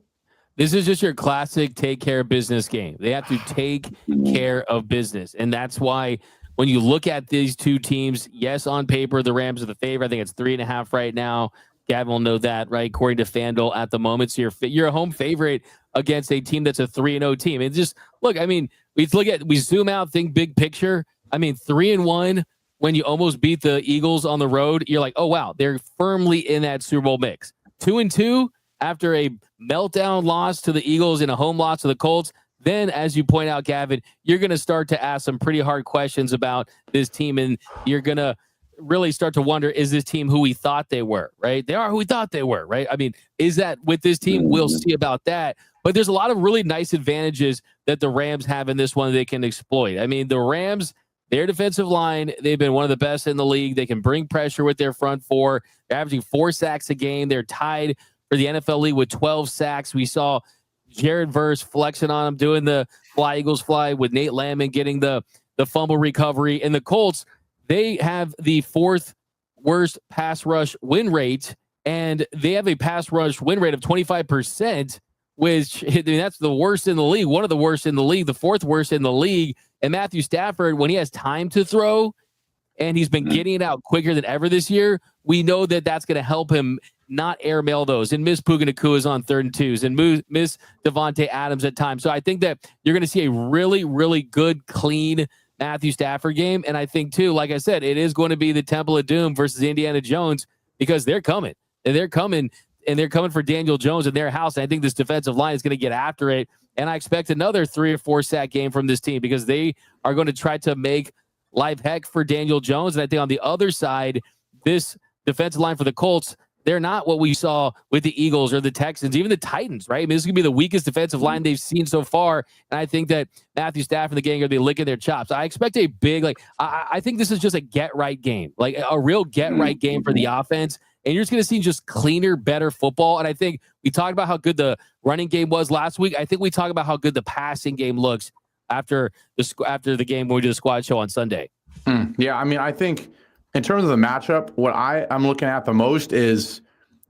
This is just your classic take care of business game. They have to take care of business. And that's why when you look at these two teams, yes, on paper, the Rams are the favorite. I think it's 3.5 right now. Gavin will know that, right? According to FanDuel at the moment. So you're a home favorite against a team that's a 3-0 team. And just look, I mean, we zoom out, think big picture. I mean, 3-1 when you almost beat the Eagles on the road, you're like, oh, wow, they're firmly in that Super Bowl mix. 2-2 after a meltdown loss to the Eagles and a home loss to the Colts. Then, as you point out, Gavin, you're going to start to ask some pretty hard questions about this team, and you're going to really start to wonder, is this team who we thought they were, right? They are who we thought they were, right? I mean, is that with this team? We'll see about that. But there's a lot of really nice advantages that the Rams have in this one they can exploit. I mean, the Rams, their defensive line, they've been one of the best in the league. They can bring pressure with their front four. They're averaging 4 sacks a game. They're tied for the NFL league with 12 sacks. We saw Jared Verse flexing on him, doing the fly Eagles fly with Nate Landman getting the fumble recovery. And the Colts, they have the 4th worst pass rush win rate, and they have a pass rush win rate of 25%, which, I mean, that's the worst in the league, one of the worst in the league, the 4th worst in the league. And Matthew Stafford, when he has time to throw, and he's been getting it out quicker than ever this year, we know that that's going to help him not airmail those and miss Puka Nakua's on 3rd and 2s and miss Devontae Adams at times. So I think that you're going to see a really, really good, clean Matthew Stafford game. And I think, too, like I said, it is going to be the Temple of Doom versus Indiana Jones because they're coming. And they're coming for Daniel Jones in their house. And I think this defensive line is going to get after it. And I expect another 3 or 4 sack game from this team because they are going to try to make life heck for Daniel Jones. And I think on the other side, this defensive line for the Colts, they're not what we saw with the Eagles or the Texans, even the Titans, right? I mean, this is going to be the weakest defensive line they've seen so far. And I think that Matthew Stafford and the gang are going to be licking their chops. I expect a big, I think this is just a get-right game, like a real get-right game for the offense. And you're just going to see just cleaner, better football. And I think we talked about how good the running game was last week. I think we talked about how good the passing game looks after the game when we do the squad show on Sunday. Yeah, I mean, I think in terms of the matchup, what I'm looking at the most is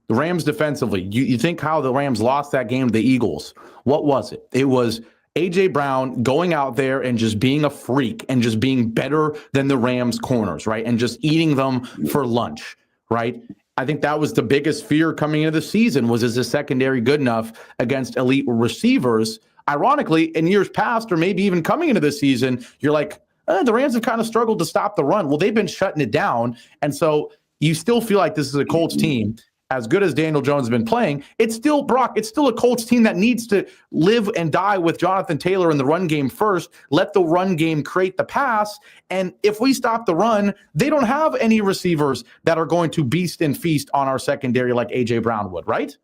the Rams defensively. You think how the Rams lost that game to the Eagles. What was it? It was A.J. Brown going out there and just being a freak and just being better than the Rams corners, right? And just eating them for lunch, right? I think that was the biggest fear coming into the season was, is the secondary good enough against elite receivers? ironically, in years past, or maybe even coming into this season, you're like, the Rams have kind of struggled to stop the run. Well, they've been shutting it down. And so you still feel like this is a Colts team. As good as Daniel Jones has been playing, it's still a Colts team that needs to live and die with Jonathan Taylor in the run game first. Let the run game create the pass. And if we stop the run, they don't have any receivers that are going to beast and feast on our secondary like A.J. Brown would, right?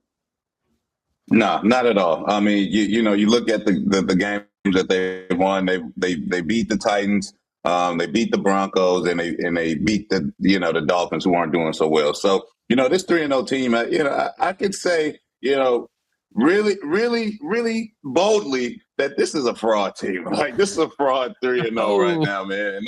No, not at all. I mean, you look at the games that they won. They beat the Titans. They beat the Broncos, and they beat the Dolphins, who aren't doing so well. So this 3-0 team, I could say really, really, really boldly that this is a fraud team. Like, this is a fraud 3-0 right now, man.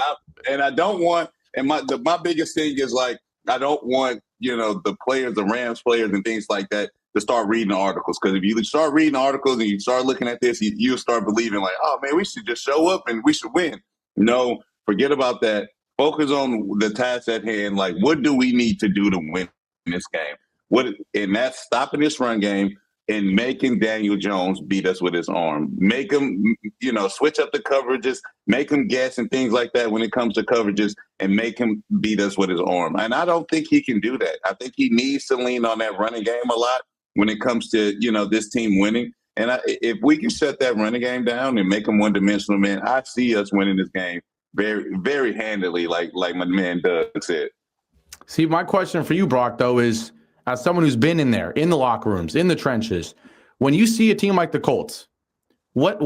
And I don't want. And my biggest thing is, like, I don't want the players, the Rams players, and things like that to start reading the articles, because if you start reading articles and you start looking at this, you'll start believing like, oh man, we should just show up and we should win. No, forget about that. Focus on the task at hand. Like, what do we need to do to win this game? And that's stopping this run game and making Daniel Jones beat us with his arm. Make him, switch up the coverages, make him guess and things like that when it comes to coverages, and make him beat us with his arm. And I don't think he can do that. I think he needs to lean on that running game a lot when it comes to, this team winning. And if we can shut that running game down and make them one-dimensional, man, I see us winning this game very, very handily, like my man Doug said. See, my question for you, Brock, though, is as someone who's been in there, in the locker rooms, in the trenches, when you see a team like the Colts, what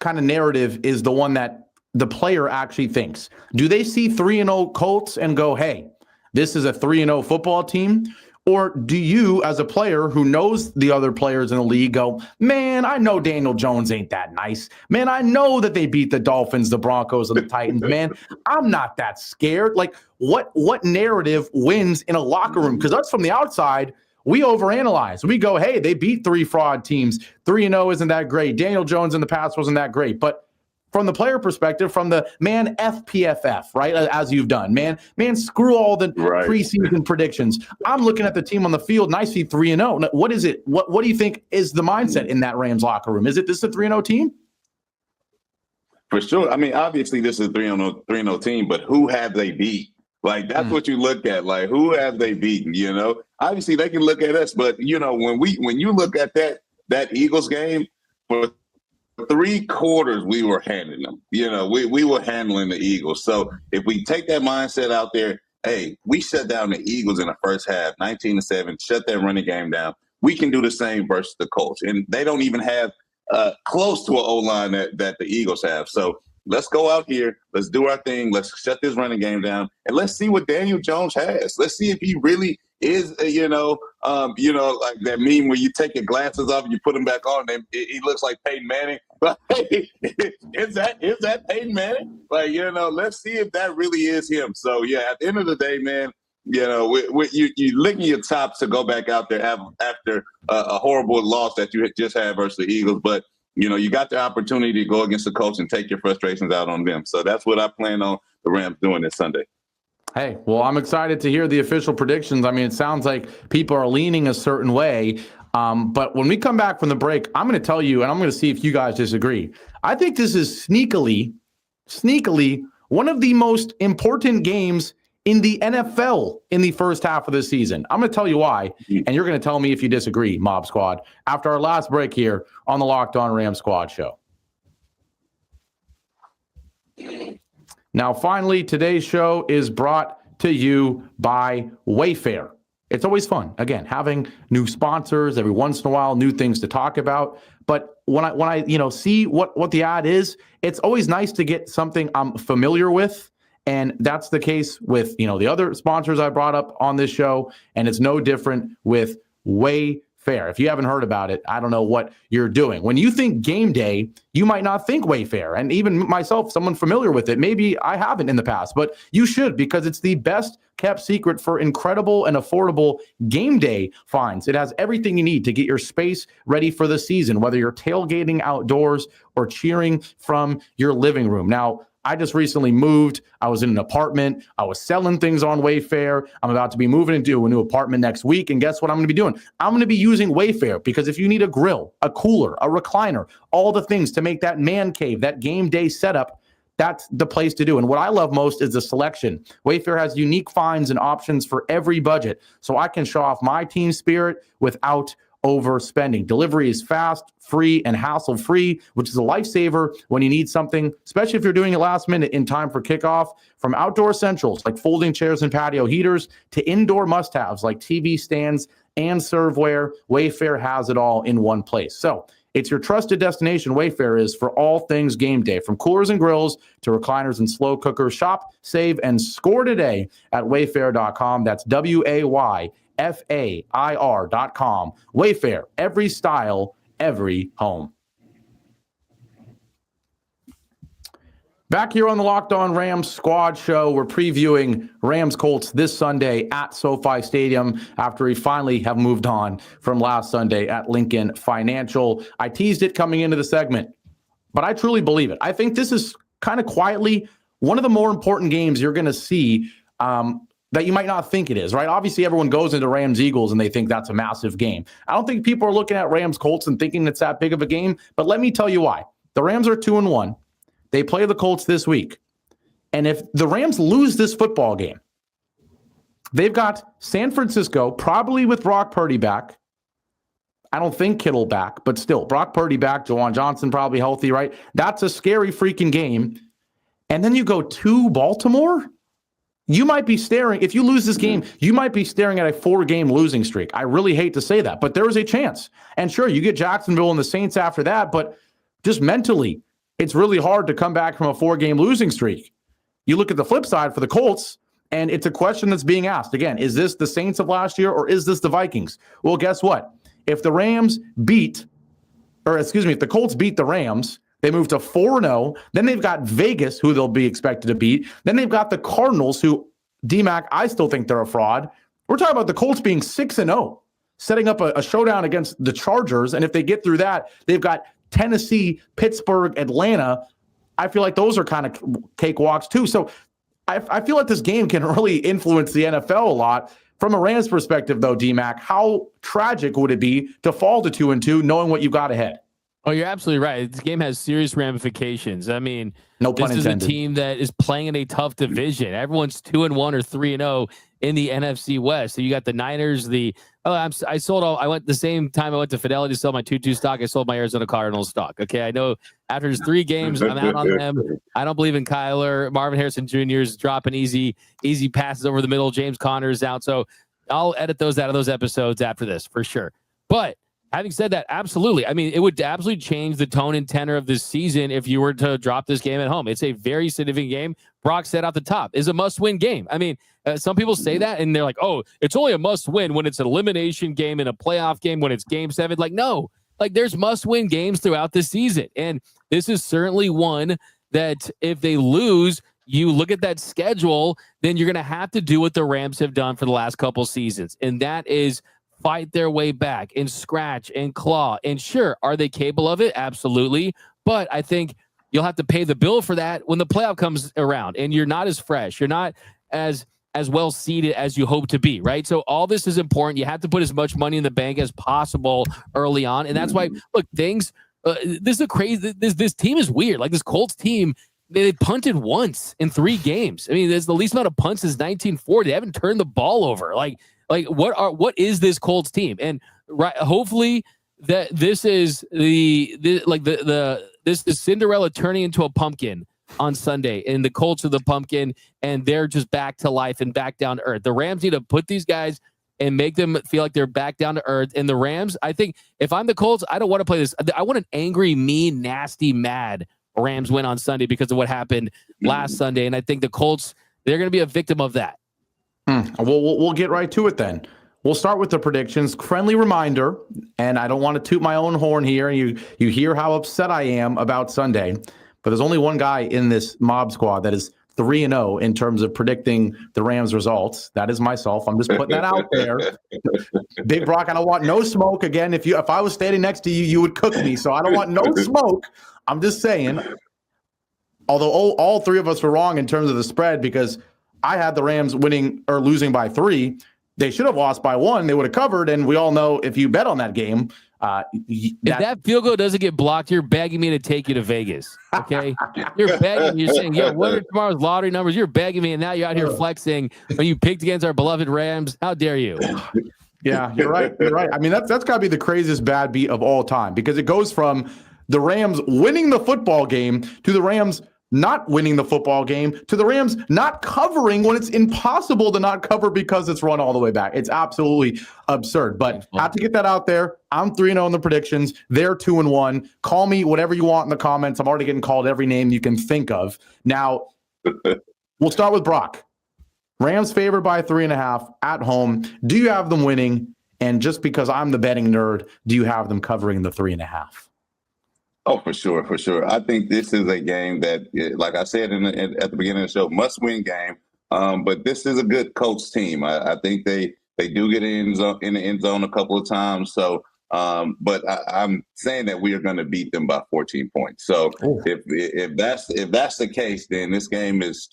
kind of narrative is the one that the player actually thinks? Do they see 3-0 Colts and go, hey, this is a 3-0 football team? Or do you, as a player who knows the other players in the league, go, man, I know Daniel Jones ain't that nice. Man, I know that they beat the Dolphins, the Broncos, and the Titans. Man, I'm not that scared. Like, what narrative wins in a locker room? Because us from the outside, we overanalyze. We go, hey, they beat 3 fraud teams. 3-0 isn't that great. Daniel Jones in the past wasn't that great. But from the player perspective, from the man FPFF, right, as you've done, man, screw all the preseason predictions. I'm looking at the team on the field, and I see 3-0. What is it? What do you think is the mindset in that Rams locker room? Is it this a 3-0 team? For sure. I mean, obviously, this is a 3-0 team, but who have they beat? Like, that's what you look at. Like, who have they beaten? Obviously, they can look at us, but when you look at that Eagles game, for 3 quarters, we were handling them. We were handling the Eagles. So if we take that mindset out there, hey, we shut down the Eagles in the first half, 19-7, shut that running game down. We can do the same versus the Colts. And they don't even have close to an O-line that the Eagles have. So let's go out here. Let's do our thing. Let's shut this running game down. And let's see what Daniel Jones has. Let's see if he really is, like that meme where you take your glasses off and you put them back on, and he looks like Peyton Manning. But hey, is that Peyton Manning? Like, let's see if that really is him. So yeah, at the end of the day, man, you licking your chops to go back out there after a horrible loss that you just had versus the Eagles, but you got the opportunity to go against the Colts and take your frustrations out on them. So that's what I plan on the Rams doing this Sunday. Hey, well, I'm excited to hear the official predictions. I mean, it sounds like people are leaning a certain way. But when we come back from the break, I'm going to tell you, and I'm going to see if you guys disagree. I think this is sneakily one of the most important games in the NFL in the first half of the season. I'm going to tell you why, and you're going to tell me if you disagree, Mob Squad, after our last break here on the Locked On Rams Squad show. Now, finally, today's show is brought to you by Wayfair. It's always fun, again, having new sponsors every once in a while, new things to talk about. But when I see what the ad is, it's always nice to get something I'm familiar with. And that's the case with, the other sponsors I brought up on this show. And it's no different with Wayfair. If you haven't heard about it, I don't know what you're doing. When you think game day, you might not think Wayfair. And even myself, someone familiar with it, maybe I haven't in the past, but you should, because it's the best kept secret for incredible and affordable game day finds. It has everything you need to get your space ready for the season, whether you're tailgating outdoors or cheering from your living room. Now, I just recently moved. I was in an apartment. I was selling things on Wayfair. I'm about to be moving into a new apartment next week. And guess what I'm going to be doing? I'm going to be using Wayfair, because if you need a grill, a cooler, a recliner, all the things to make that man cave, that game day setup, that's the place to do. And what I love most is the selection. Wayfair has unique finds and options for every budget, so I can show off my team spirit without overspending. Delivery is fast, free, and hassle-free, which is a lifesaver when you need something, especially if you're doing it last minute in time for kickoff. From outdoor essentials like folding chairs and patio heaters to indoor must-haves like TV stands and serveware, Wayfair has it all in one place. So it's your trusted destination. Wayfair is for all things game day, from coolers and grills to recliners and slow cookers. Shop, save, and score today at wayfair.com. That's WAYFAIR.com. Wayfair, every style, every home. Back here on the Locked On Rams Squad Show, we're previewing Rams Colts this Sunday at SoFi Stadium after we finally have moved on from last Sunday at Lincoln Financial. I teased it coming into the segment, but I truly believe it. I think this is kind of quietly one of the more important games you're going to see that you might not think it is, right? Obviously, everyone goes into Rams-Eagles and they think that's a massive game. I don't think people are looking at Rams-Colts and thinking it's that big of a game, but let me tell you why. The Rams are 2-1. They play the Colts this week. And if the Rams lose this football game, they've got San Francisco, probably with Brock Purdy back. I don't think Kittle back, but still, Brock Purdy back, Jawan Johnson probably healthy, right? That's a scary freaking game. And then you go to Baltimore. You might be staring, if you lose this game, you might be staring at a 4-game losing streak. I really hate to say that, but there is a chance. And sure, you get Jacksonville and the Saints after that, but just mentally, it's really hard to come back from a 4-game losing streak. You look at the flip side for the Colts, and it's a question that's being asked. Again, is this the Saints of last year, or is this the Vikings? Well, guess what? If the if the Colts beat the Rams, they move to 4-0. Then they've got Vegas, who they'll be expected to beat. Then they've got the Cardinals, who, D-Mac, I still think they're a fraud. We're talking about the Colts being 6-0, setting up a showdown against the Chargers. And if they get through that, they've got Tennessee, Pittsburgh, Atlanta. I feel like those are kind of cakewalks too. So I feel like this game can really influence the NFL a lot. From a Rams perspective, though, D-Mac, how tragic would it be to fall to 2-2 knowing what you've got ahead? Oh, you're absolutely right. This game has serious ramifications. I mean, no pun this intended. is a team that is playing in a tough division. Everyone's 2-1 or 3-0 in the NFC West. So you got the Niners, I sold all. I went the same time I went to Fidelity to sell my 2-2 stock. I sold my Arizona Cardinals stock. Okay, I know after just 3 games, I'm out on them. I don't believe in Kyler. Marvin Harrison Jr. is dropping easy passes over the middle. James Conner is out, so I'll edit those out of those episodes after this for sure. But having said that, absolutely. I mean, it would absolutely change the tone and tenor of this season if you were to drop this game at home. It's a very significant game. Brock said off the top, is a must-win game. I mean, some people say that, and they're like, oh, it's only a must-win when it's an elimination game and a playoff game when it's game 7. Like, no. Like, there's must-win games throughout the season. And this is certainly one that if they lose, you look at that schedule, then you're going to have to do what the Rams have done for the last couple seasons. And that is fight their way back and scratch and claw. And sure, are they capable of it? Absolutely. But I think you'll have to pay the bill for that when the playoff comes around and you're not as fresh. You're not as well seated as you hope to be, right? So all this is important. You have to put as much money in the bank as possible early on. And that's why, look, this is a crazy, this team is weird. Like this Colts team, they punted once in 3 games. I mean, there's the least amount of punts since 1940. They haven't turned the ball over. Like what is this Colts team? And right, hopefully that this is this is Cinderella turning into a pumpkin on Sunday, and the Colts are the pumpkin, and they're just back to life and back down to earth. The Rams need to put these guys and make them feel like they're back down to earth. And the Rams, I think if I'm the Colts, I don't want to play this. I want an angry, mean, nasty, mad Rams win on Sunday because of what happened last Sunday. And I think the Colts, they're going to be a victim of that. We'll get right to it then. We'll start with the predictions. Friendly reminder, and I don't want to toot my own horn here. You hear how upset I am about Sunday, but there's only one guy in this mob squad that is 3-0 in terms of predicting the Rams results. That is myself. I'm just putting that out there. Big Brock, I don't want no smoke. Again, if I was standing next to you, you would cook me. So I don't want no smoke. I'm just saying. although all three of us were wrong in terms of the spread because I had the Rams winning or losing by 3. They should have lost by 1. They would have covered. And we all know if you bet on that game, if that field goal doesn't get blocked, you're begging me to take you to Vegas. Okay. You're begging. You're saying, yo, what are tomorrow's lottery numbers? You're begging me. And now you're out here flexing when you picked against our beloved Rams. How dare you? Yeah, you're right. You're right. I mean, that's got to be the craziest bad beat of all time because it goes from the Rams winning the football game to the Rams not winning the football game to the Rams not covering when it's impossible to not cover because it's run all the way back. It's absolutely absurd. But I have to get that out there. I'm 3-0 in the predictions. They're 2-1. Call me whatever you want in the comments. I'm already getting called every name you can think of. Now, we'll start with Brock. Rams favored by 3.5 at home. Do you have them winning? And just because I'm the betting nerd, do you have them covering the 3.5? Oh, for sure, for sure. I think this is a game that, like I said at the beginning of the show, must-win game. But this is a good Colts team. I think they do get in the end zone a couple of times. So, but I'm saying that we are going to beat them by 14 points. So if that's the case, then this game is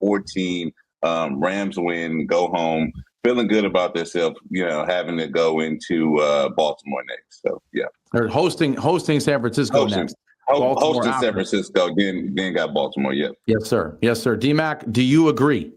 28-14. Rams win, go home, feeling good about themselves. Having to go into Baltimore next. So yeah. They're hosting San Francisco next. Hosting San Francisco, then got Baltimore. Yeah. Yes, sir. Yes, sir. D-Mac, do you agree?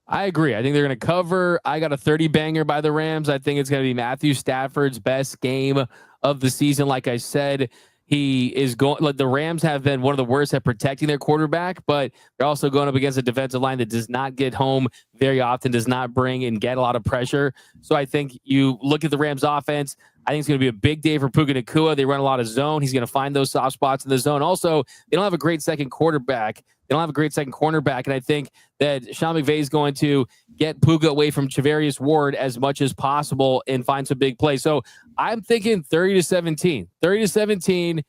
I agree. I think they're going to cover. I got a 30 banger by the Rams. I think it's going to be Matthew Stafford's best game of the season. Like I said, he is going. Like the Rams have been one of the worst at protecting their quarterback, but they're also going up against a defensive line that does not get home very often, does not bring and get a lot of pressure. So I think you look at the Rams offense. I think it's going to be a big day for Puka Nacua. They run a lot of zone. He's going to find those soft spots in the zone. Also, they don't have a great second quarterback. They don't have a great second cornerback. And I think that Sean McVay is going to get Puka away from Charvarius Ward as much as possible and find some big plays. So I'm thinking 30-17. 30-17.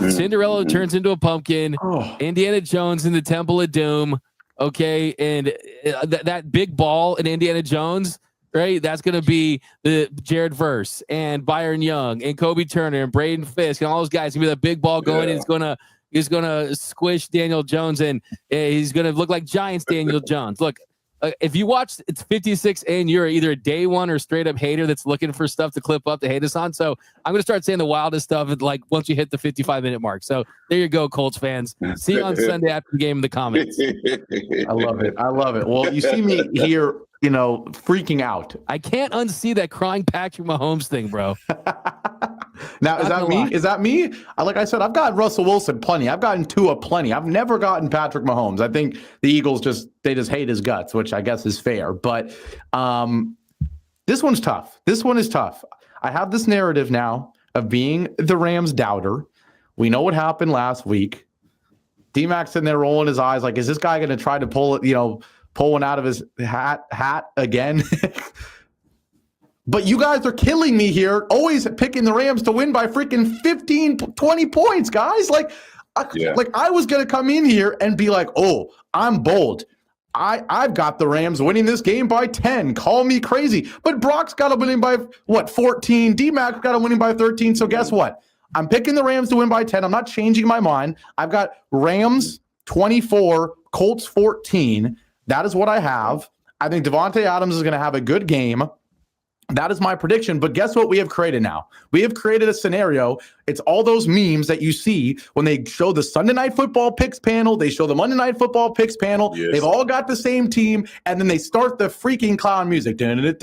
Cinderella turns into a pumpkin. Indiana Jones in the Temple of Doom. Okay. And that big ball in Indiana Jones, right? That's going to be the Jared Verse and Byron Young and Kobe Turner and Braden Fisk and all those guys. Going to be that big ball going. And he's going to squish Daniel Jones and he's going to look like Giants Daniel Jones. Look, if you watch, it's 56 and you're either a day one or straight up hater that's looking for stuff to clip up to hate us on. So I'm going to start saying the wildest stuff like once you hit the 55-minute mark. So there you go, Colts fans. See you on Sunday after the game in the comments. I love it. I love it. Well, you see me here, freaking out. I can't unsee that crying Patrick Mahomes thing, bro. Now, is that me? Is that me? Like I said, I've gotten Russell Wilson plenty. I've gotten Tua plenty. I've never gotten Patrick Mahomes. I think the Eagles just hate his guts, which I guess is fair. But this one's tough. This one is tough. I have this narrative now of being the Rams doubter. We know what happened last week. D-Mac's sitting there rolling his eyes like, is this guy going to try to pull one out of his hat again? But you guys are killing me here, always picking the Rams to win by freaking 15, 20 points, guys. Like I was going to come in here and be like, oh, I'm bold. I've got the Rams winning this game by 10. Call me crazy. But Brock's got to win by, 14? D-Mac's got to win by 13. So guess what? I'm picking the Rams to win by 10. I'm not changing my mind. I've got Rams 24, Colts 14. That is what I have. I think Devontae Adams is going to have a good game. That is my prediction. But guess what we have created now? We have created a scenario. It's all those memes that you see when they show the Sunday Night Football picks panel. They show the Monday Night Football picks panel. Yes. They've all got the same team. And then they start the freaking clown music. And they're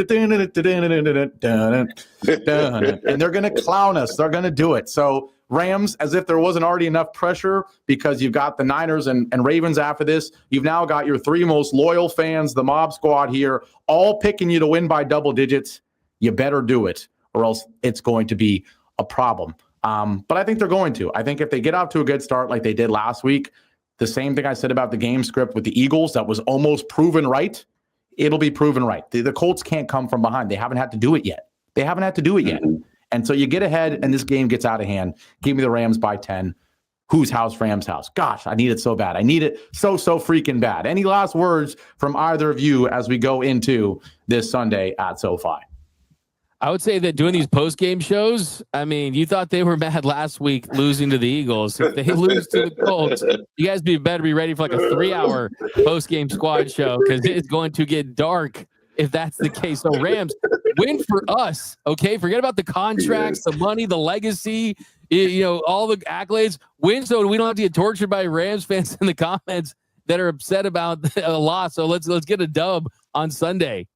going to clown us. They're going to do it. So Rams, as if there wasn't already enough pressure because you've got the Niners and Ravens after this. You've now got your 3 most loyal fans, the Mob Squad here, all picking you to win by double digits. You better do it or else it's going to be a problem. But I think they're going to. I think if they get off to a good start like they did last week, the same thing I said about the game script with the Eagles that was almost proven right, it'll be proven right. The Colts can't come from behind. They haven't had to do it yet. And so you get ahead and this game gets out of hand. Give me the Rams by 10. Whose house? Rams house. Gosh, I need it so bad. I need it so freaking bad. Any last words from either of you as we go into this Sunday at SoFi? I would say that doing these post-game shows, I mean, you thought they were mad last week losing to the Eagles. If they lose to the Colts, you guys better be ready for like a 3-hour post-game squad show because it's going to get dark if that's the case. So Rams, win for us, okay? Forget about the contracts, the money, the legacy, all the accolades. Win so we don't have to get tortured by Rams fans in the comments that are upset about a loss. So let's get a dub on Sunday.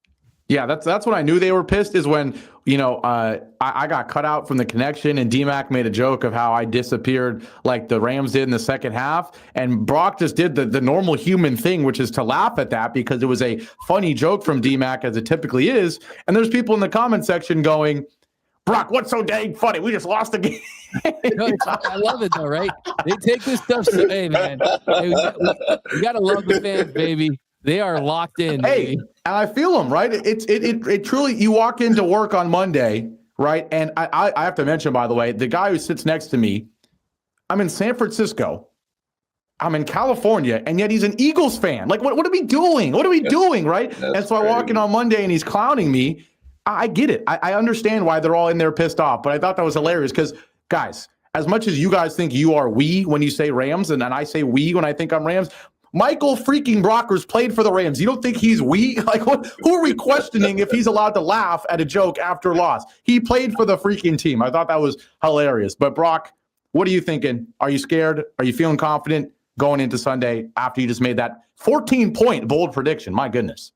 Yeah, that's when I knew they were pissed is when, I got cut out from the connection and D-Mac made a joke of how I disappeared like the Rams did in the second half. And Brock just did the normal human thing, which is to laugh at that because it was a funny joke from D-Mac as it typically is. And there's people in the comment section going, Brock, what's so dang funny? We just lost the game. I love it though, right? They take this stuff. Hey, man, we got to love the fans, baby. They are locked in. Hey, baby. and I feel them, right? It truly, you walk into work on Monday, right? And I have to mention, by the way, the guy who sits next to me, I'm in San Francisco. I'm in California, and yet he's an Eagles fan. Like, what are we doing? What are we doing, right? And so I walk in on Monday, and he's clowning me. I get it. I understand why they're all in there pissed off, but I thought that was hilarious because, guys, as much as you guys think you are we when you say Rams, and then I say we when I think I'm Rams, Michael freaking Brockers played for the Rams. You don't think he's we? Like, who are we questioning if he's allowed to laugh at a joke after a loss? He played for the freaking team. I thought that was hilarious. But, Brock, what are you thinking? Are you scared? Are you feeling confident going into Sunday after you just made that 14-point bold prediction? My goodness.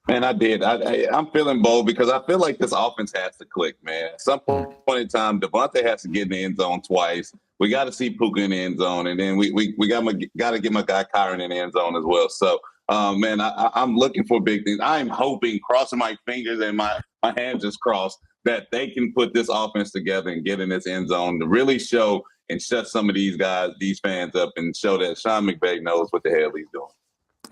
Man, I did. I'm feeling bold because I feel like this offense has to click, man. At some point in time, Devontae has to get in the end zone twice. We got to see Puka in the end zone, and then we got to get my guy Kyron in the end zone as well. So, man, I'm looking for big things. I'm hoping, crossing my fingers and my hands just crossed, that they can put this offense together and get in this end zone to really show and shut some of these guys, these fans up, and show that Sean McVay knows what the hell he's doing.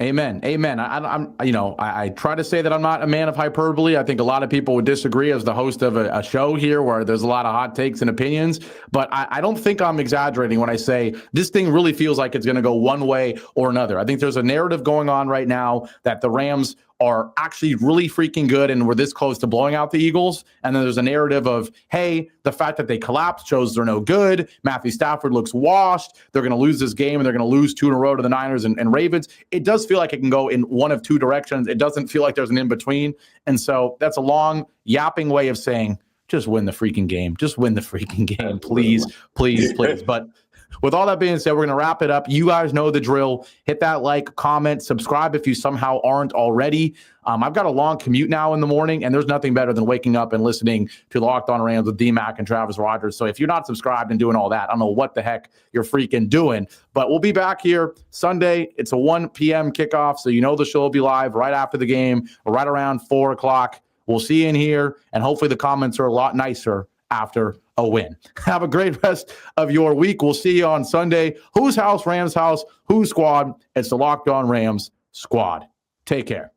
Amen. I try to say that I'm not a man of hyperbole. I think a lot of people would disagree as the host of a show here where there's a lot of hot takes and opinions, but I don't think I'm exaggerating when I say this thing really feels like it's going to go one way or another. I think there's a narrative going on right now that the Rams are actually really freaking good and we're this close to blowing out the Eagles. And then there's a narrative of, hey, the fact that they collapsed shows they're no good. Matthew Stafford looks washed. They're going to lose this game and they're going to lose 2 in a row to the Niners and Ravens. It does feel like it can go in one of 2 directions. It doesn't feel like there's an in-between. And so that's a long yapping way of saying, just win the freaking game. Just win the freaking game. Please, please, please. But with all that being said, we're going to wrap it up. You guys know the drill. Hit that like, comment, subscribe if you somehow aren't already. I've got a long commute now in the morning, and there's nothing better than waking up and listening to Locked On Rams with D-Mac and Travis Rogers. So if you're not subscribed and doing all that, I don't know what the heck you're freaking doing. But we'll be back here Sunday. It's a 1 p.m. kickoff, so you know the show will be live right after the game, or right around 4 o'clock. We'll see you in here, and hopefully the comments are a lot nicer after a win. Have a great rest of your week. We'll see you on Sunday. Whose house? Rams house. Whose squad? It's the Locked On Rams squad. Take care.